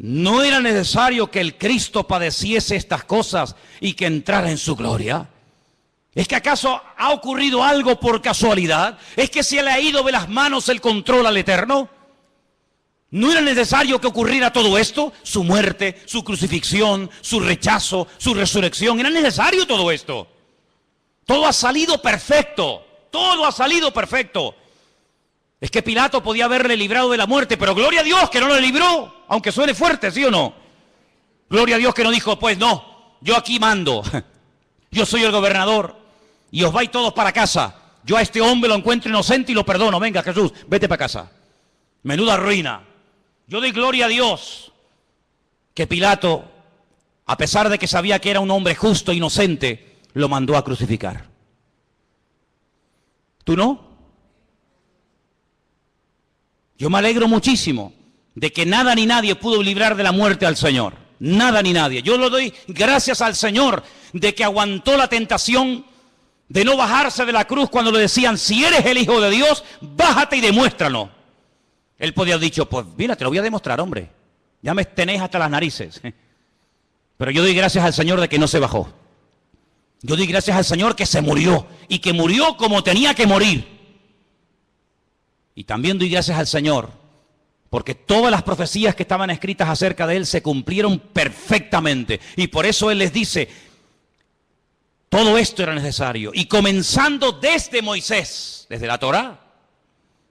¿No era necesario que el Cristo padeciese estas cosas y que entrara en su gloria? ¿Es que acaso ha ocurrido algo por casualidad? ¿Es que se le ha ido de las manos el control al Eterno? ¿No era necesario que ocurriera todo esto? Su muerte, su crucifixión, su rechazo, su resurrección. ¿Era necesario todo esto? Todo ha salido perfecto. Todo ha salido perfecto. Es que Pilato podía haberle librado de la muerte, pero gloria a Dios que no lo libró, aunque suene fuerte, ¿sí o no? Gloria a Dios que no dijo, pues no, yo aquí mando, yo soy el gobernador, y os vais todos para casa. Yo a este hombre lo encuentro inocente y lo perdono. Venga, Jesús, vete para casa. Menuda ruina. Yo doy gloria a Dios que Pilato, a pesar de que sabía que era un hombre justo e inocente, lo mandó a crucificar. ¿Tú no? Yo me alegro muchísimo de que nada ni nadie pudo librar de la muerte al Señor. Nada ni nadie. Yo lo doy gracias al Señor de que aguantó la tentación de no bajarse de la cruz cuando le decían, si eres el Hijo de Dios, bájate y demuéstralo. Él podía haber dicho, pues mira, te lo voy a demostrar, hombre. Ya me tenéis hasta las narices. Pero yo doy gracias al Señor de que no se bajó. Yo doy gracias al Señor que se murió y que murió como tenía que morir. Y también doy gracias al Señor porque todas las profecías que estaban escritas acerca de Él se cumplieron perfectamente. Y por eso Él les dice, todo esto era necesario. Y comenzando desde Moisés, desde la Torá,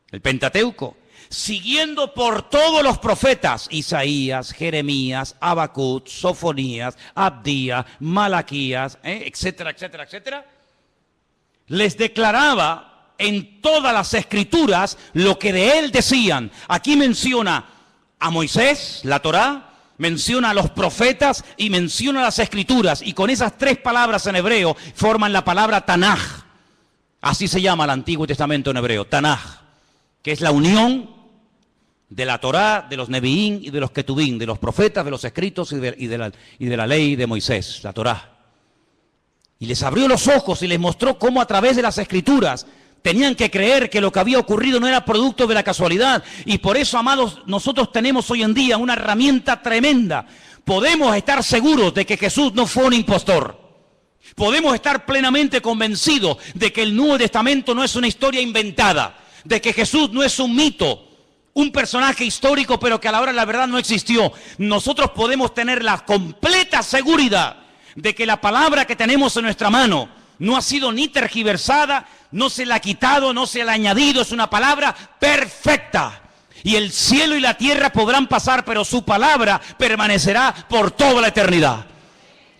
el Pentateuco, siguiendo por todos los profetas, Isaías, Jeremías, Habacuc, Sofonías, Abdías, Malaquías, etcétera, etcétera, etcétera, les declaraba en todas las escrituras lo que de él decían. Aquí menciona a Moisés, la Torá, menciona a los profetas y menciona las escrituras. Y con esas tres palabras en hebreo forman la palabra Tanaj. Así se llama el Antiguo Testamento en hebreo, Tanaj, que es la unión de la Torá, de los Neviín y de los Ketubín, de los profetas, de los escritos y de la ley de Moisés, la Torá. Y les abrió los ojos y les mostró cómo a través de las escrituras tenían que creer que lo que había ocurrido no era producto de la casualidad. Y por eso, amados, nosotros tenemos hoy en día una herramienta tremenda. Podemos estar seguros de que Jesús no fue un impostor. Podemos estar plenamente convencidos de que el Nuevo Testamento no es una historia inventada, de que Jesús no es un mito, un personaje histórico, pero que a la hora de la verdad no existió. Nosotros podemos tener la completa seguridad de que la palabra que tenemos en nuestra mano no ha sido ni tergiversada, no se la ha quitado, no se la ha añadido, es una palabra perfecta. Y el cielo y la tierra podrán pasar, pero su palabra permanecerá por toda la eternidad.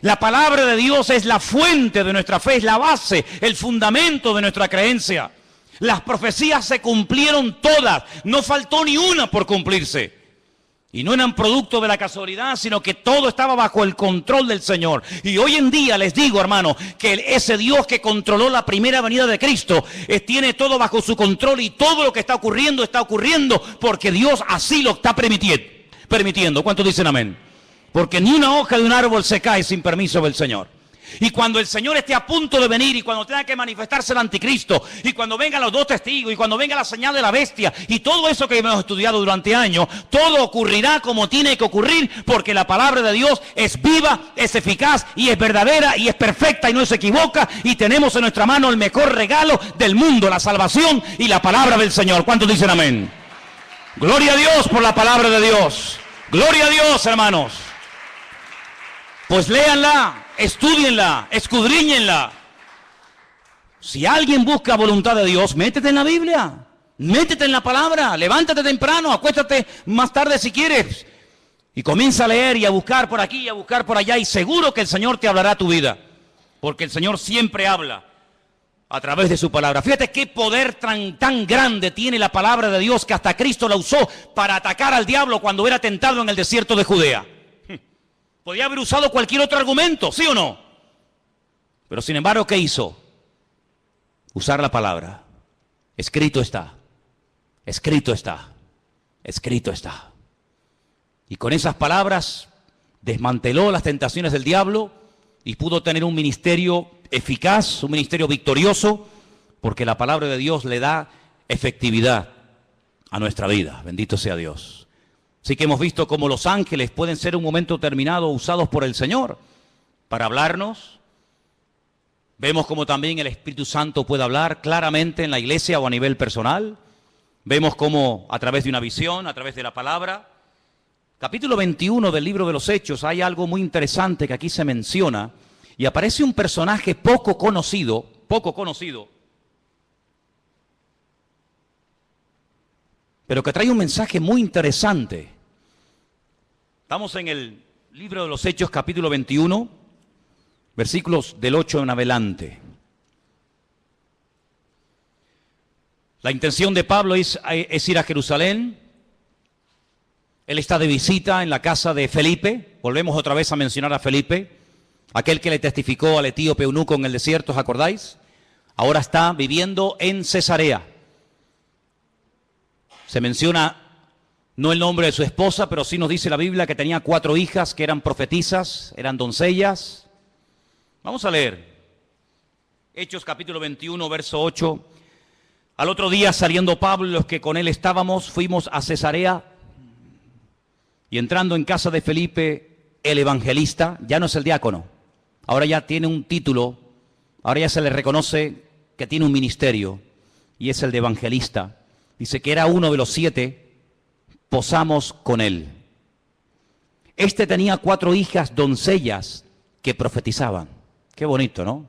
La palabra de Dios es la fuente de nuestra fe, es la base, el fundamento de nuestra creencia. Las profecías se cumplieron todas, no faltó ni una por cumplirse. Y no eran producto de la casualidad, sino que todo estaba bajo el control del Señor. Y hoy en día les digo, hermano, que ese Dios que controló la primera venida de Cristo, tiene todo bajo su control y todo lo que está ocurriendo porque Dios así lo está permitiendo. ¿Cuántos dicen amén? Porque ni una hoja de un árbol se cae sin permiso del Señor. Y cuando el Señor esté a punto de venir, y cuando tenga que manifestarse el anticristo, y cuando vengan los dos testigos, y cuando venga la señal de la bestia, y todo eso que hemos estudiado durante años, todo ocurrirá como tiene que ocurrir, porque la palabra de Dios es viva, es eficaz, y es verdadera, y es perfecta, y no se equivoca, y tenemos en nuestra mano el mejor regalo del mundo, la salvación y la palabra del Señor. ¿Cuántos dicen amén? Gloria a Dios por la palabra de Dios. Gloria a Dios, hermanos. Pues léanla, estúdienla, escudriñenla. Si alguien busca voluntad de Dios, métete en la Biblia, métete en la palabra, levántate temprano, acuéstate más tarde si quieres. Y comienza a leer y a buscar por aquí y a buscar por allá, y seguro que el Señor te hablará tu vida. Porque el Señor siempre habla a través de su palabra. Fíjate qué poder tan grande tiene la palabra de Dios, que hasta Cristo la usó para atacar al diablo cuando era tentado en el desierto de Judea. Podía haber usado cualquier otro argumento, ¿sí o no? Pero sin embargo, ¿qué hizo? Usar la palabra. Escrito está. Escrito está. Escrito está. Y con esas palabras desmanteló las tentaciones del diablo y pudo tener un ministerio eficaz, un ministerio victorioso, porque la palabra de Dios le da efectividad a nuestra vida. Bendito sea Dios. Así que hemos visto cómo los ángeles pueden ser en un momento determinado usados por el Señor para hablarnos. Vemos cómo también el Espíritu Santo puede hablar claramente en la iglesia o a nivel personal. Vemos cómo a través de una visión, a través de la palabra. Capítulo 21 del libro de los Hechos, hay algo muy interesante que aquí se menciona y aparece un personaje poco conocido, pero que trae un mensaje muy interesante. Estamos en el libro de los Hechos, capítulo 21, versículos del 8 en adelante. La intención de Pablo es ir a Jerusalén. Él está de visita en la casa de Felipe. Volvemos otra vez a mencionar a Felipe, aquel que le testificó al etíope eunuco en el desierto, ¿os acordáis? Ahora está viviendo en Cesarea. Se menciona no el nombre de su esposa, pero sí nos dice la Biblia que tenía 4 hijas que eran profetisas, eran doncellas. Vamos a leer. Hechos capítulo 21, verso 8. Al otro día, saliendo Pablo y los que con él estábamos, fuimos a Cesarea. Y entrando en casa de Felipe, el evangelista, ya no es el diácono, ahora ya tiene un título, ahora ya se le reconoce que tiene un ministerio, y es el de evangelista. Dice que era uno de los 7, posamos con él. Este tenía 4 hijas doncellas que profetizaban. Qué bonito, ¿no?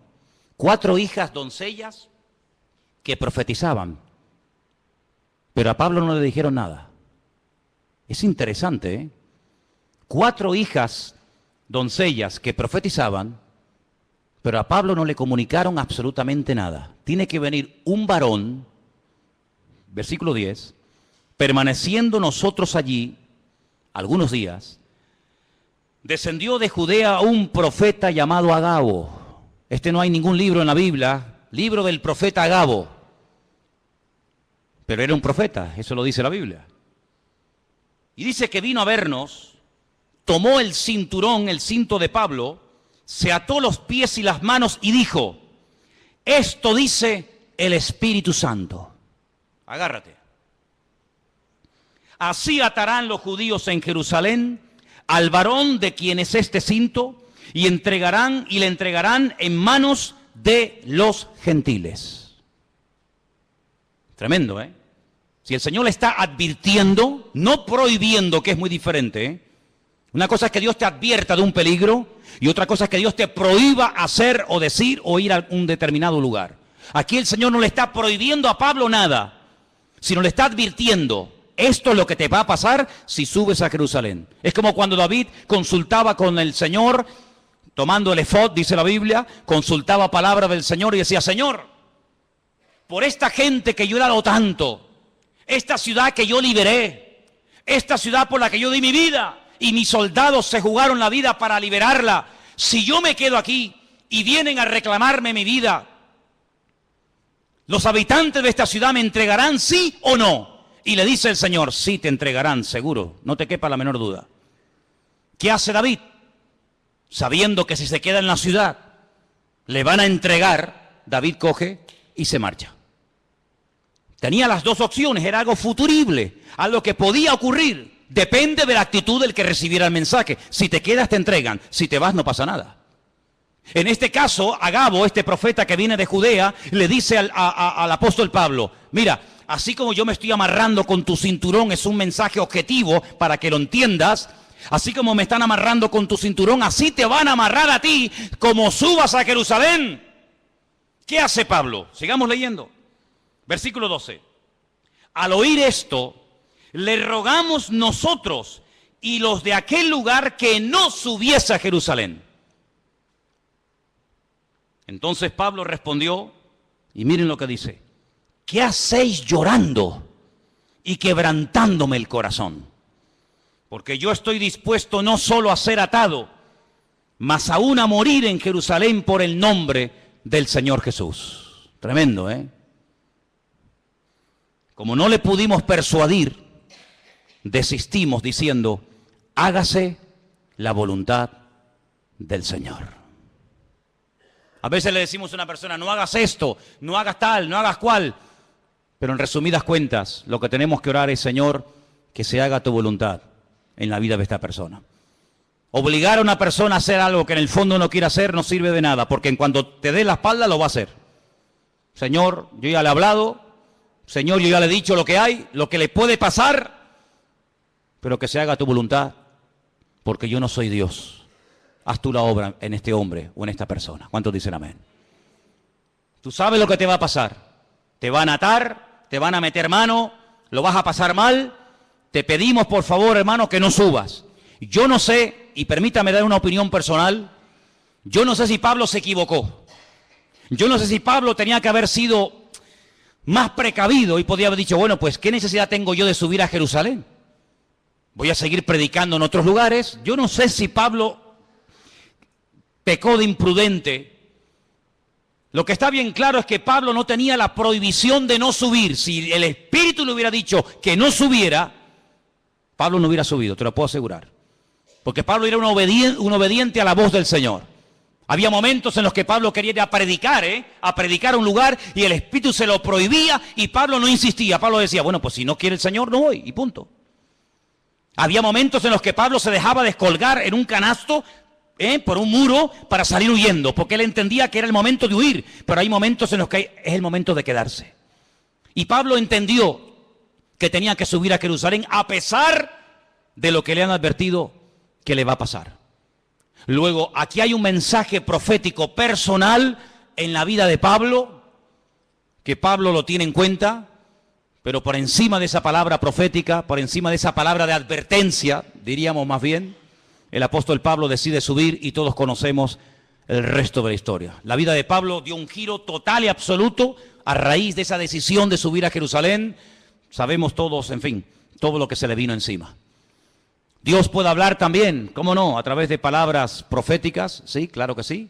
4 hijas doncellas que profetizaban. Pero a Pablo no le dijeron nada. Es interesante, ¿eh? 4 hijas doncellas que profetizaban, pero a Pablo no le comunicaron absolutamente nada. Tiene que venir un varón, versículo 10, permaneciendo nosotros allí algunos días, descendió de Judea un profeta llamado Agabo. No hay ningún libro en la Biblia, libro del profeta Agabo, pero era un profeta, eso lo dice la Biblia. Y dice que vino a vernos, tomó el cinturón, el cinto de Pablo, se ató los pies y las manos y dijo, esto dice el Espíritu Santo. Agárrate. Así atarán los judíos en Jerusalén al varón de quien es este cinto y le entregarán en manos de los gentiles. Tremendo, ¿eh? Si el Señor le está advirtiendo, no prohibiendo, que es muy diferente, ¿eh? Una cosa es que Dios te advierta de un peligro y otra cosa es que Dios te prohíba hacer o decir o ir a un determinado lugar. Aquí el Señor no le está prohibiendo a Pablo nada, sino le está advirtiendo, esto es lo que te va a pasar si subes a Jerusalén. Es como cuando David consultaba con el Señor, tomando el efod, dice la Biblia, consultaba palabra del Señor y decía, Señor, por esta gente que yo he dado tanto, esta ciudad que yo liberé, esta ciudad por la que yo di mi vida y mis soldados se jugaron la vida para liberarla, si yo me quedo aquí y vienen a reclamarme mi vida, ¿los habitantes de esta ciudad me entregarán sí o no? Y le dice el Señor, sí te entregarán, seguro, no te quepa la menor duda. ¿Qué hace David? Sabiendo que si se queda en la ciudad le van a entregar, David coge y se marcha. Tenía las 2 opciones, era algo futurible, algo que podía ocurrir. Depende de la actitud del que recibiera el mensaje. Si te quedas te entregan, si te vas no pasa nada. En este caso, Agabo, este profeta que viene de Judea, le dice al apóstol Pablo, mira, así como yo me estoy amarrando con tu cinturón, es un mensaje objetivo para que lo entiendas, así como me están amarrando con tu cinturón, así te van a amarrar a ti como subas a Jerusalén. ¿Qué hace Pablo? Sigamos leyendo. Versículo 12. Al oír esto, le rogamos nosotros y los de aquel lugar que no subiese a Jerusalén. Entonces Pablo respondió, y miren lo que dice, ¿qué hacéis llorando y quebrantándome el corazón? Porque yo estoy dispuesto no solo a ser atado, mas aún a morir en Jerusalén por el nombre del Señor Jesús. Tremendo, ¿eh? Como no le pudimos persuadir, desistimos diciendo, hágase la voluntad del Señor. A veces le decimos a una persona, no hagas esto, no hagas tal, no hagas cual. Pero en resumidas cuentas, lo que tenemos que orar es, Señor, que se haga tu voluntad. en la vida de esta persona. Obligar a una persona a hacer algo que en el fondo no quiere hacer no sirve de nada, porque en cuanto te dé la espalda lo va a hacer. Señor, yo ya le he hablado, Señor, yo ya le he dicho lo que hay, lo que le puede pasar, pero que se haga tu voluntad, porque yo no soy Dios. Haz tú la obra en este hombre o en esta persona. ¿Cuántos dicen amén? Tú sabes lo que te va a pasar. Te van a atar, te van a meter mano, lo vas a pasar mal. Te pedimos, por favor, hermano, que no subas. Yo no sé, y permítame dar una opinión personal, yo no sé si Pablo se equivocó. Yo no sé si Pablo tenía que haber sido más precavido y podía haber dicho, bueno, pues, ¿qué necesidad tengo yo de subir a Jerusalén? Voy a seguir predicando en otros lugares. Yo no sé si Pablo pecó de imprudente. Lo que está bien claro es que Pablo no tenía la prohibición de no subir. Si el Espíritu le hubiera dicho que no subiera, Pablo no hubiera subido, te lo puedo asegurar. Porque Pablo era un obediente a la voz del Señor. Había momentos en los que Pablo quería ir a predicar a un lugar, y el Espíritu se lo prohibía y Pablo no insistía. Pablo decía, bueno, pues si no quiere el Señor, no voy, y punto. Había momentos en los que Pablo se dejaba descolgar en un canasto por un muro para salir huyendo, porque él entendía que era el momento de huir, pero hay momentos en los que es el momento de quedarse. Y Pablo entendió que tenía que subir a Jerusalén a pesar de lo que le han advertido que le va a pasar. Luego, aquí hay un mensaje profético personal en la vida de Pablo, que Pablo lo tiene en cuenta, pero por encima de esa palabra profética, por encima de esa palabra de advertencia, diríamos más bien, el apóstol Pablo decide subir y todos conocemos el resto de la historia. La vida de Pablo dio un giro total y absoluto a raíz de esa decisión de subir a Jerusalén. Sabemos todos, en fin, todo lo que se le vino encima. Dios puede hablar también, ¿cómo no?, a través de palabras proféticas, sí, claro que sí.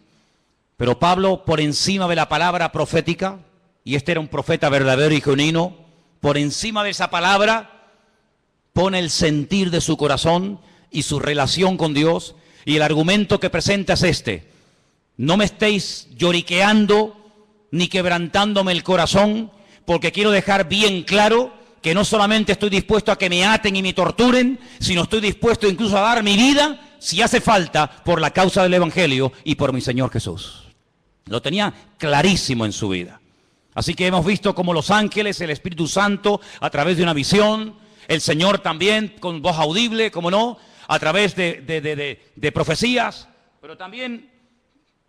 Pero Pablo, por encima de la palabra profética, y este era un profeta verdadero y genuino, por encima de esa palabra, pone el sentir de su corazón y su relación con Dios, y el argumento que presenta es este: no me estéis lloriqueando ni quebrantándome el corazón, porque quiero dejar bien claro que no solamente estoy dispuesto a que me aten y me torturen, sino estoy dispuesto incluso a dar mi vida, si hace falta, por la causa del Evangelio y por mi Señor Jesús. Lo tenía clarísimo en su vida. Así que hemos visto cómo los ángeles, el Espíritu Santo, a través de una visión, el Señor también con voz audible, como no, a través de profecías, pero también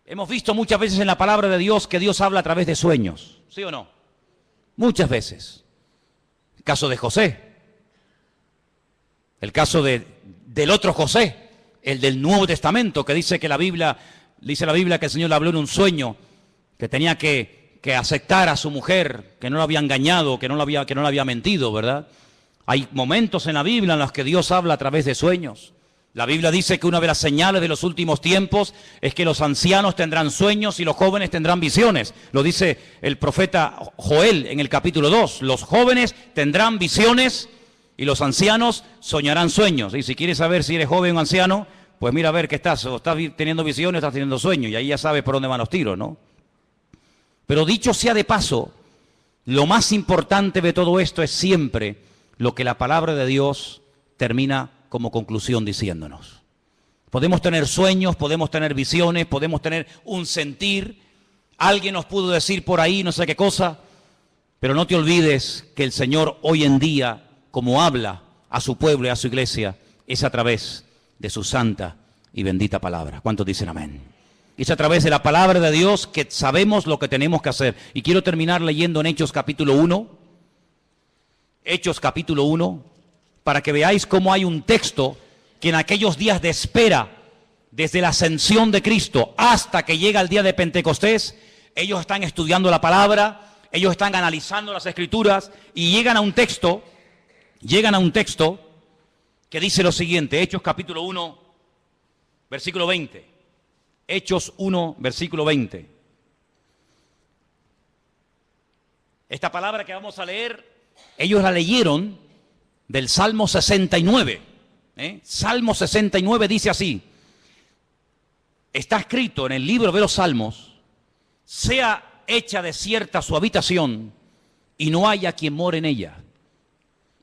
hemos visto muchas veces en la palabra de Dios que Dios habla a través de sueños, ¿sí o no? Muchas veces. El caso de José, el caso del otro José, el del Nuevo Testamento, que dice la Biblia que el Señor le habló en un sueño, que tenía que aceptar a su mujer, que no la había engañado, que no le había mentido, ¿verdad? Hay momentos en la Biblia en los que Dios habla a través de sueños. La Biblia dice que una de las señales de los últimos tiempos es que los ancianos tendrán sueños y los jóvenes tendrán visiones. Lo dice el profeta Joel en el capítulo 2. Los jóvenes tendrán visiones y los ancianos soñarán sueños. Y si quieres saber si eres joven o anciano, pues mira a ver qué estás. O estás teniendo visiones o estás teniendo sueños. Y ahí ya sabes por dónde van los tiros, ¿no? Pero dicho sea de paso, lo más importante de todo esto es siempre lo que la palabra de Dios termina como conclusión diciéndonos. Podemos tener sueños, podemos tener visiones, podemos tener un sentir. Alguien nos pudo decir por ahí no sé qué cosa, pero no te olvides que el Señor hoy en día, como habla a su pueblo y a su iglesia, es a través de su santa y bendita palabra. ¿Cuántos dicen amén? Es a través de la palabra de Dios que sabemos lo que tenemos que hacer. Y quiero terminar leyendo en Hechos capítulo 1. Hechos capítulo 1. Para que veáis cómo hay un texto que en aquellos días de espera, desde la ascensión de Cristo hasta que llega el día de Pentecostés, ellos están estudiando la palabra, ellos están analizando las Escrituras y llegan a un texto que dice lo siguiente, Hechos capítulo 1, versículo 20. Hechos 1, versículo 20. Esta palabra que vamos a leer, ellos la leyeron del Salmo 69. Salmo 69 dice así: está escrito en el libro de los Salmos, sea hecha desierta su habitación y no haya quien more en ella.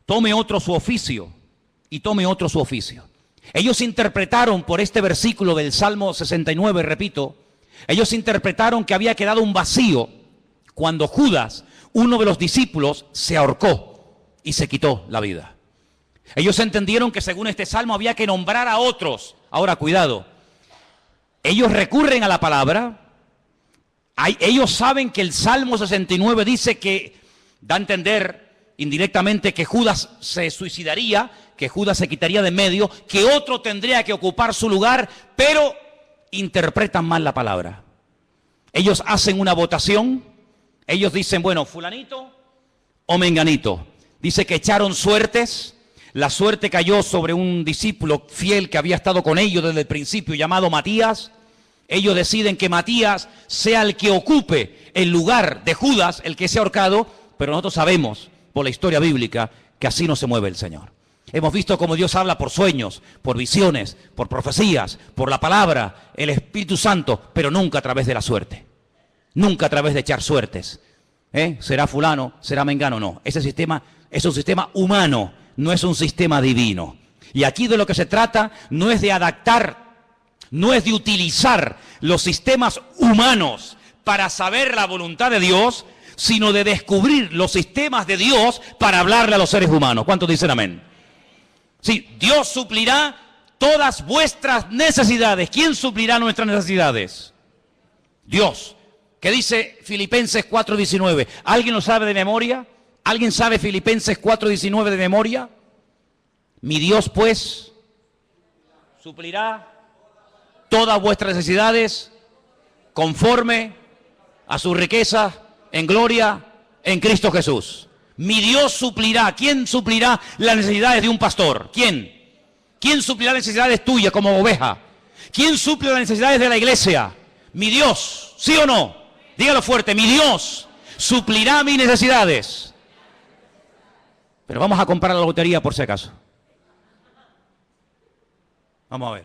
Tome otro su oficio y tome otro su oficio. Ellos interpretaron por este versículo del Salmo 69, repito, ellos interpretaron que había quedado un vacío cuando Judas, uno de los discípulos, se ahorcó y se quitó la vida. Ellos entendieron que según este salmo había que nombrar a otros. Ahora, cuidado, ellos recurren a la palabra, ellos saben que el Salmo 69 dice que, da a entender indirectamente que Judas se suicidaría, que Judas se quitaría de en medio, que otro tendría que ocupar su lugar, pero interpretan mal la palabra. Ellos hacen una votación, ellos dicen, bueno, fulanito o menganito. Dice que echaron suertes, la suerte cayó sobre un discípulo fiel que había estado con ellos desde el principio, llamado Matías. Ellos deciden que Matías sea el que ocupe el lugar de Judas, el que se ha ahorcado, pero nosotros sabemos por la historia bíblica que así no se mueve el Señor. Hemos visto cómo Dios habla por sueños, por visiones, por profecías, por la palabra, el Espíritu Santo, pero nunca a través de la suerte. Nunca a través de echar suertes. ¿Será fulano? ¿Será mengano? No. Ese sistema es un sistema humano, no es un sistema divino. Y aquí de lo que se trata no es de adaptar, no es de utilizar los sistemas humanos para saber la voluntad de Dios, sino de descubrir los sistemas de Dios para hablarle a los seres humanos. ¿Cuántos dicen amén? Sí, Dios suplirá todas vuestras necesidades. ¿Quién suplirá nuestras necesidades? Dios. ¿Qué dice Filipenses 4:19? ¿Alguien lo sabe de memoria? ¿Alguien sabe Filipenses 4:19 de memoria? Mi Dios, pues, suplirá todas vuestras necesidades conforme a su riqueza en gloria en Cristo Jesús. Mi Dios suplirá. ¿Quién suplirá las necesidades de un pastor? ¿Quién? ¿Quién suplirá las necesidades tuyas como oveja? ¿Quién suple las necesidades de la iglesia? Mi Dios. ¿Sí o no? Dígalo fuerte. Mi Dios suplirá mis necesidades. Pero vamos a comprar la lotería por si acaso. Vamos a ver.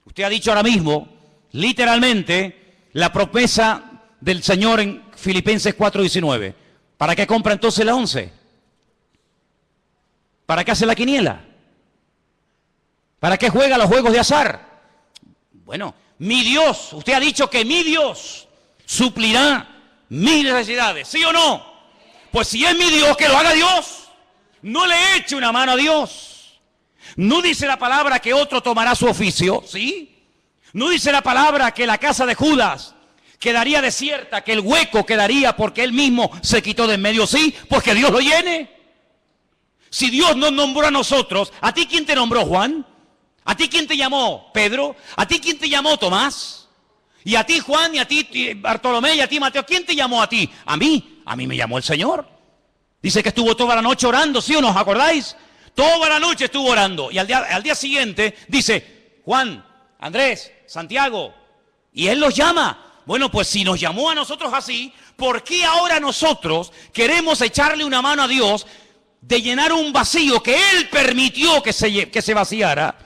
Usted ha dicho ahora mismo, literalmente, la promesa del Señor en Filipenses 4:19. ¿Para qué compra entonces la 11? ¿Para qué hace la quiniela? ¿Para qué juega los juegos de azar? Bueno, mi Dios, usted ha dicho que mi Dios suplirá mis necesidades, ¿sí o no? Pues si es mi Dios, que lo haga Dios. No le eche una mano a Dios. No dice la palabra que otro tomará su oficio, ¿sí? No dice la palabra que la casa de Judas quedaría desierta, que el hueco quedaría porque él mismo se quitó de en medio, ¿sí? Pues que Dios lo llene. Si Dios nos nombró a nosotros, ¿a ti quién te nombró, Juan? ¿A ti quién te llamó, Pedro? ¿A ti quién te llamó, Tomás? Y a ti, Juan, y a ti, Bartolomé, y a ti, Mateo. ¿Quién te llamó a ti? A mí me llamó el Señor. Dice que estuvo toda la noche orando, ¿sí o no? ¿Os acordáis? Toda la noche estuvo orando. Y al día siguiente dice, Juan, Andrés, Santiago, y él los llama. Bueno, pues si nos llamó a nosotros así, ¿por qué ahora nosotros queremos echarle una mano a Dios de llenar un vacío que Él permitió que se vaciara?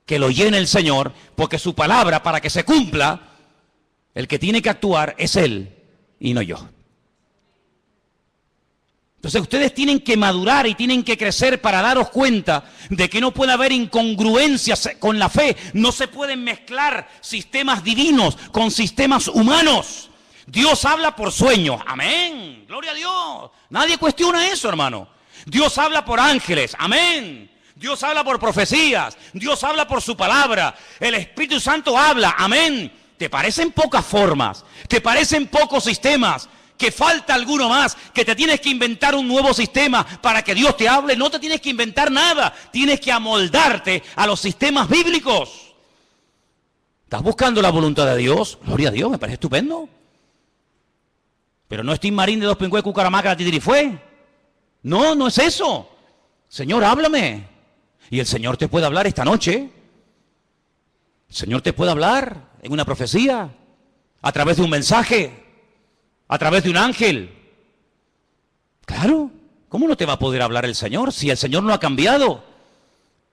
Que lo llene el Señor, porque su palabra, para que se cumpla, el que tiene que actuar es Él y no yo. Entonces ustedes tienen que madurar y tienen que crecer para daros cuenta de que no puede haber incongruencias con la fe. No se pueden mezclar sistemas divinos con sistemas humanos. Dios habla por sueños. Amén. Gloria a Dios. Nadie cuestiona eso, hermano. Dios habla por ángeles. Amén. Dios habla por profecías. Dios habla por su palabra. El Espíritu Santo habla. Amén. ¿Te parecen pocas formas? ¿Te parecen pocos sistemas? Que falta alguno más, que te tienes que inventar un nuevo sistema para que Dios te hable. No te tienes que inventar nada, tienes que amoldarte a los sistemas bíblicos. ¿Estás buscando la voluntad de Dios? Gloria a Dios, me parece estupendo. Pero no es Tim Marín de Dos Pingües, Cucaramaca, Titirifue. No, no es eso. Señor, háblame. Y el Señor te puede hablar esta noche. El Señor te puede hablar en una profecía, a través de un mensaje, a través de un ángel. Claro, ¿cómo no te va a poder hablar el Señor si el Señor no ha cambiado?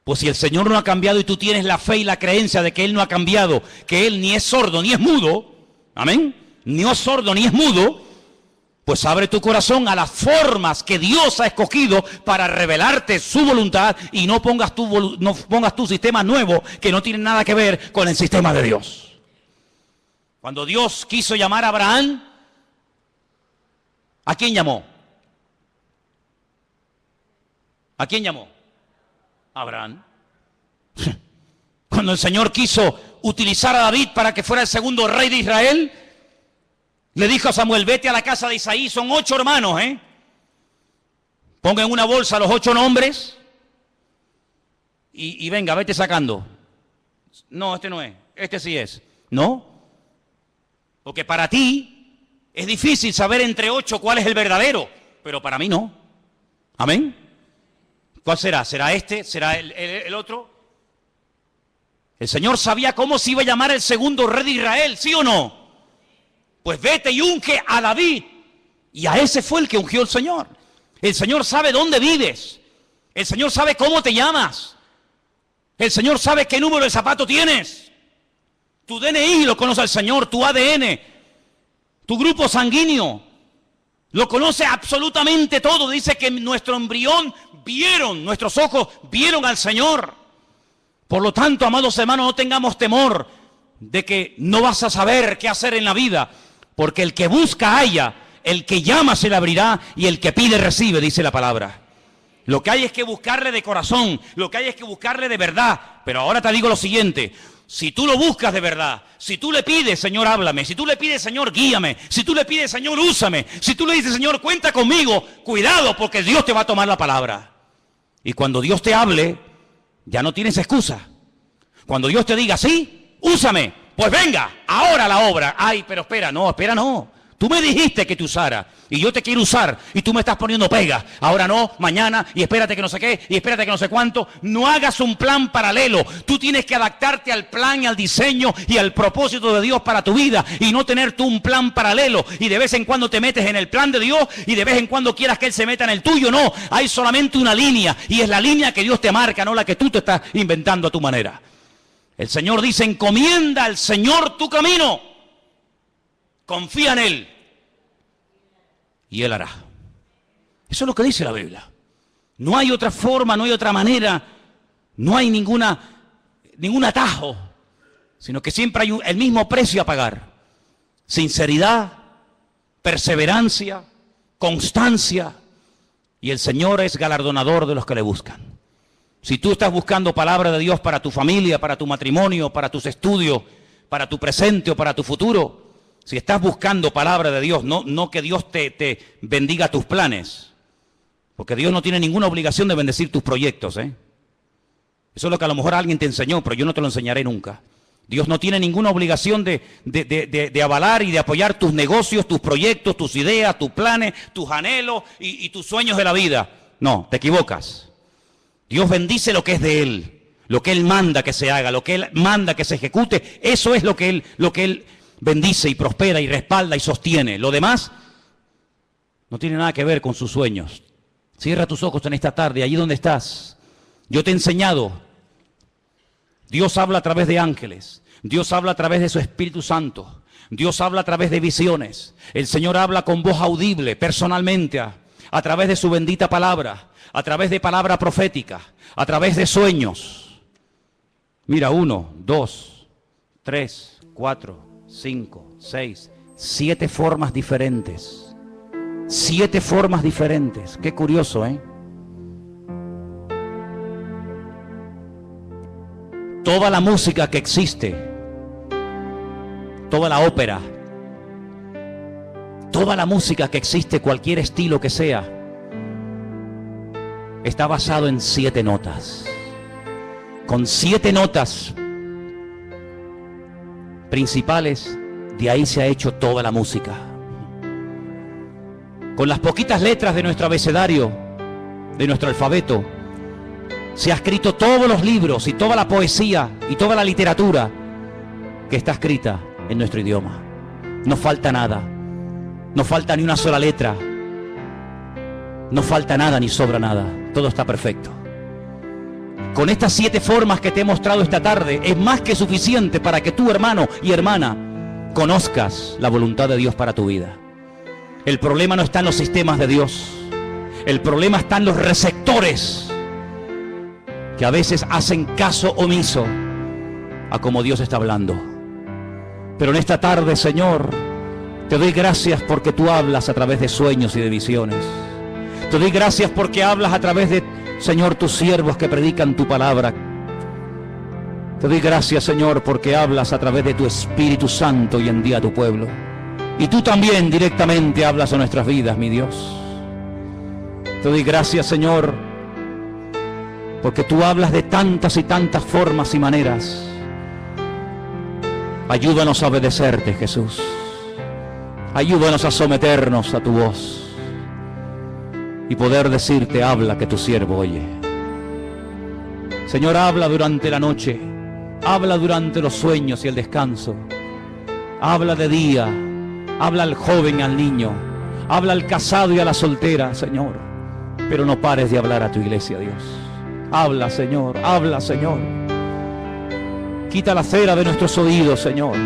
Pues si el Señor no ha cambiado y tú tienes la fe y la creencia de que Él no ha cambiado, que Él ni es sordo ni es mudo, amén, ni es sordo ni es mudo, Pues abre tu corazón a las formas que Dios ha escogido para revelarte su voluntad y no pongas tu sistema nuevo que no tiene nada que ver con el sistema de Dios. Cuando Dios quiso llamar a Abraham, ¿a quién llamó? ¿A quién llamó? A Abraham. Cuando el Señor quiso utilizar a David para que fuera el segundo rey de Israel, le dijo a Samuel, vete a la casa de Isaí, son 8 hermanos, ponga en una bolsa los 8 nombres y venga, vete sacando. No, este no es, este sí es. No, porque para ti es difícil saber entre 8 cuál es el verdadero, pero para mí no. Amén. ¿Cuál será? ¿Será este? ¿Será el otro? El Señor sabía cómo se iba a llamar el segundo rey de Israel, ¿sí o no? Pues vete y unge a David. Y a ese fue el que ungió el Señor. El Señor sabe dónde vives. El Señor sabe cómo te llamas. El Señor sabe qué número de zapato tienes. Tu DNI lo conoce el Señor, tu ADN, tu grupo sanguíneo. Lo conoce absolutamente todo. Dice que nuestro embrión nuestros ojos vieron al Señor. Por lo tanto, amados hermanos, no tengamos temor de que no vas a saber qué hacer en la vida. Porque el que busca halla, el que llama se le abrirá y el que pide recibe, dice la palabra. Lo que hay es que buscarle de corazón, lo que hay es que buscarle de verdad. Pero ahora te digo lo siguiente, si tú lo buscas de verdad, si tú le pides, Señor, háblame, si tú le pides, Señor, guíame, si tú le pides, Señor, úsame, si tú le dices, Señor, cuenta conmigo, cuidado porque Dios te va a tomar la palabra. Y cuando Dios te hable, ya no tienes excusa. Cuando Dios te diga, sí, úsame, pues venga, ahora la obra. Ay, pero espera, no. Tú me dijiste que te usara y yo te quiero usar y tú me estás poniendo pegas. Ahora no, mañana y espérate que no sé qué y espérate que no sé cuánto. No hagas un plan paralelo. Tú tienes que adaptarte al plan y al diseño y al propósito de Dios para tu vida y no tener tú un plan paralelo y de vez en cuando te metes en el plan de Dios y de vez en cuando quieras que Él se meta en el tuyo. No, hay solamente una línea y es la línea que Dios te marca, no la que tú te estás inventando a tu manera. El Señor dice, encomienda al Señor tu camino. Confía en Él y Él hará. Eso es lo que dice la Biblia. No hay otra forma, no hay otra manera, no hay ningún atajo, sino que siempre hay el mismo precio a pagar. Sinceridad, perseverancia, constancia, y el Señor es galardonador de los que le buscan. Si tú estás buscando palabra de Dios para tu familia, para tu matrimonio, para tus estudios, para tu presente o para tu futuro, si estás buscando palabra de Dios, no que Dios te bendiga tus planes, porque Dios no tiene ninguna obligación de bendecir tus proyectos, Eso es lo que a lo mejor alguien te enseñó, pero yo no te lo enseñaré nunca. Dios no tiene ninguna obligación de avalar y de apoyar tus negocios, tus proyectos, tus ideas, tus planes, tus anhelos y tus sueños de la vida. No, te equivocas. Dios bendice lo que es de Él, lo que Él manda que se haga, lo que Él manda que se ejecute. Eso es lo que Él bendice y prospera y respalda y sostiene. Lo demás no tiene nada que ver con sus sueños. Cierra tus ojos en esta tarde, allí donde estás. Yo te he enseñado. Dios habla a través de ángeles. Dios habla a través de su Espíritu Santo. Dios habla a través de visiones. El Señor habla con voz audible, personalmente, a través de su bendita palabra, a través de palabra profética, a través de sueños. Mira, 1, 2, 3, 4, 5, 6, 7 formas diferentes. 7 formas diferentes. Qué curioso, Toda la música que existe, toda la ópera, toda la música que existe, cualquier estilo que sea, está basado en 7 notas. Con 7 notas principales, de ahí se ha hecho toda la música. Con las poquitas letras de nuestro abecedario, de nuestro alfabeto, se ha escrito todos los libros y toda la poesía y toda la literatura que está escrita en nuestro idioma. No falta nada, no falta ni una sola letra, no falta nada ni sobra nada, todo está perfecto. Con estas 7 formas que te he mostrado esta tarde, es más que suficiente para que tú, hermano y hermana, conozcas la voluntad de Dios para tu vida. El problema no está en los sistemas de Dios. El problema está en los receptores que a veces hacen caso omiso a como Dios está hablando. Pero en esta tarde, Señor, te doy gracias porque tú hablas a través de sueños y de visiones. Te doy gracias porque hablas a través de, Señor, tus siervos que predican tu palabra. Te doy gracias, Señor, porque hablas a través de tu Espíritu Santo y en día a tu pueblo. Y tú también directamente hablas a nuestras vidas, mi Dios. Te doy gracias, Señor, porque tú hablas de tantas y tantas formas y maneras. Ayúdanos a obedecerte, Jesús. Ayúdanos a someternos a tu voz y poder decirte, habla, que tu siervo oye. Señor, habla durante la noche, habla durante los sueños y el descanso. Habla de día, habla al joven, al niño, habla al casado y a la soltera, Señor. Pero no pares de hablar a tu iglesia, Dios. Habla, Señor, habla, Señor. Quita la cera de nuestros oídos, Señor.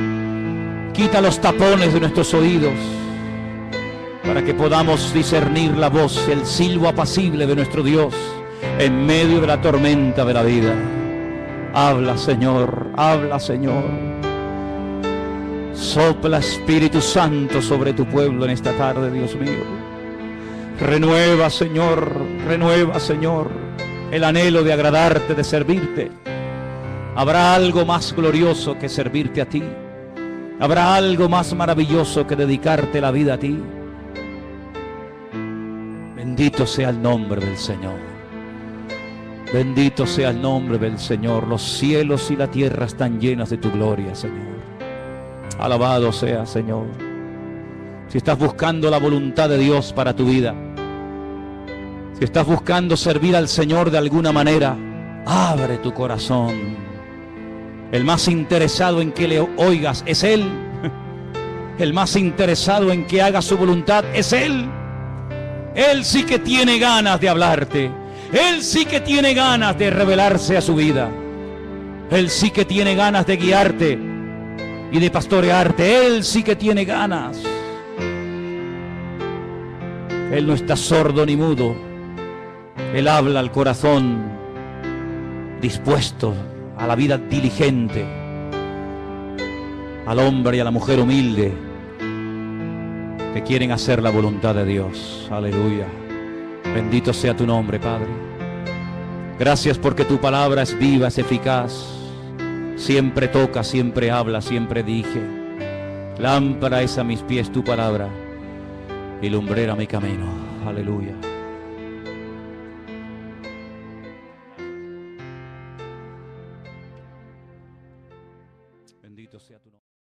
Quita los tapones de nuestros oídos para que podamos discernir la voz, el silbo apacible de nuestro Dios en medio de la tormenta de la vida. Habla, Señor, habla, Señor. Sopla, Espíritu Santo, sobre tu pueblo en esta tarde, Dios mío. Renueva, Señor, el anhelo de agradarte, de servirte. Habrá algo más glorioso que servirte a ti. Habrá algo más maravilloso que dedicarte la vida a ti. Bendito sea el nombre del Señor. Bendito sea el nombre del Señor. Los cielos y la tierra están llenas de tu gloria, Señor. Alabado sea, Señor. Si estás buscando la voluntad de Dios para tu vida, si estás buscando servir al Señor de alguna manera, abre tu corazón. El más interesado en que le oigas es Él. El más interesado en que hagas su voluntad es Él. Él sí que tiene ganas de hablarte. Él sí que tiene ganas de revelarse a su vida. Él sí que tiene ganas de guiarte y de pastorearte. Él sí que tiene ganas. Él no está sordo ni mudo. Él habla al corazón dispuesto, a la vida diligente, al hombre y a la mujer humilde que quieren hacer la voluntad de Dios. Aleluya. Bendito sea tu nombre, Padre. Gracias porque tu palabra es viva, es eficaz. Siempre toca, siempre habla, siempre dirige. Lámpara es a mis pies tu palabra y lumbrera mi camino. Aleluya.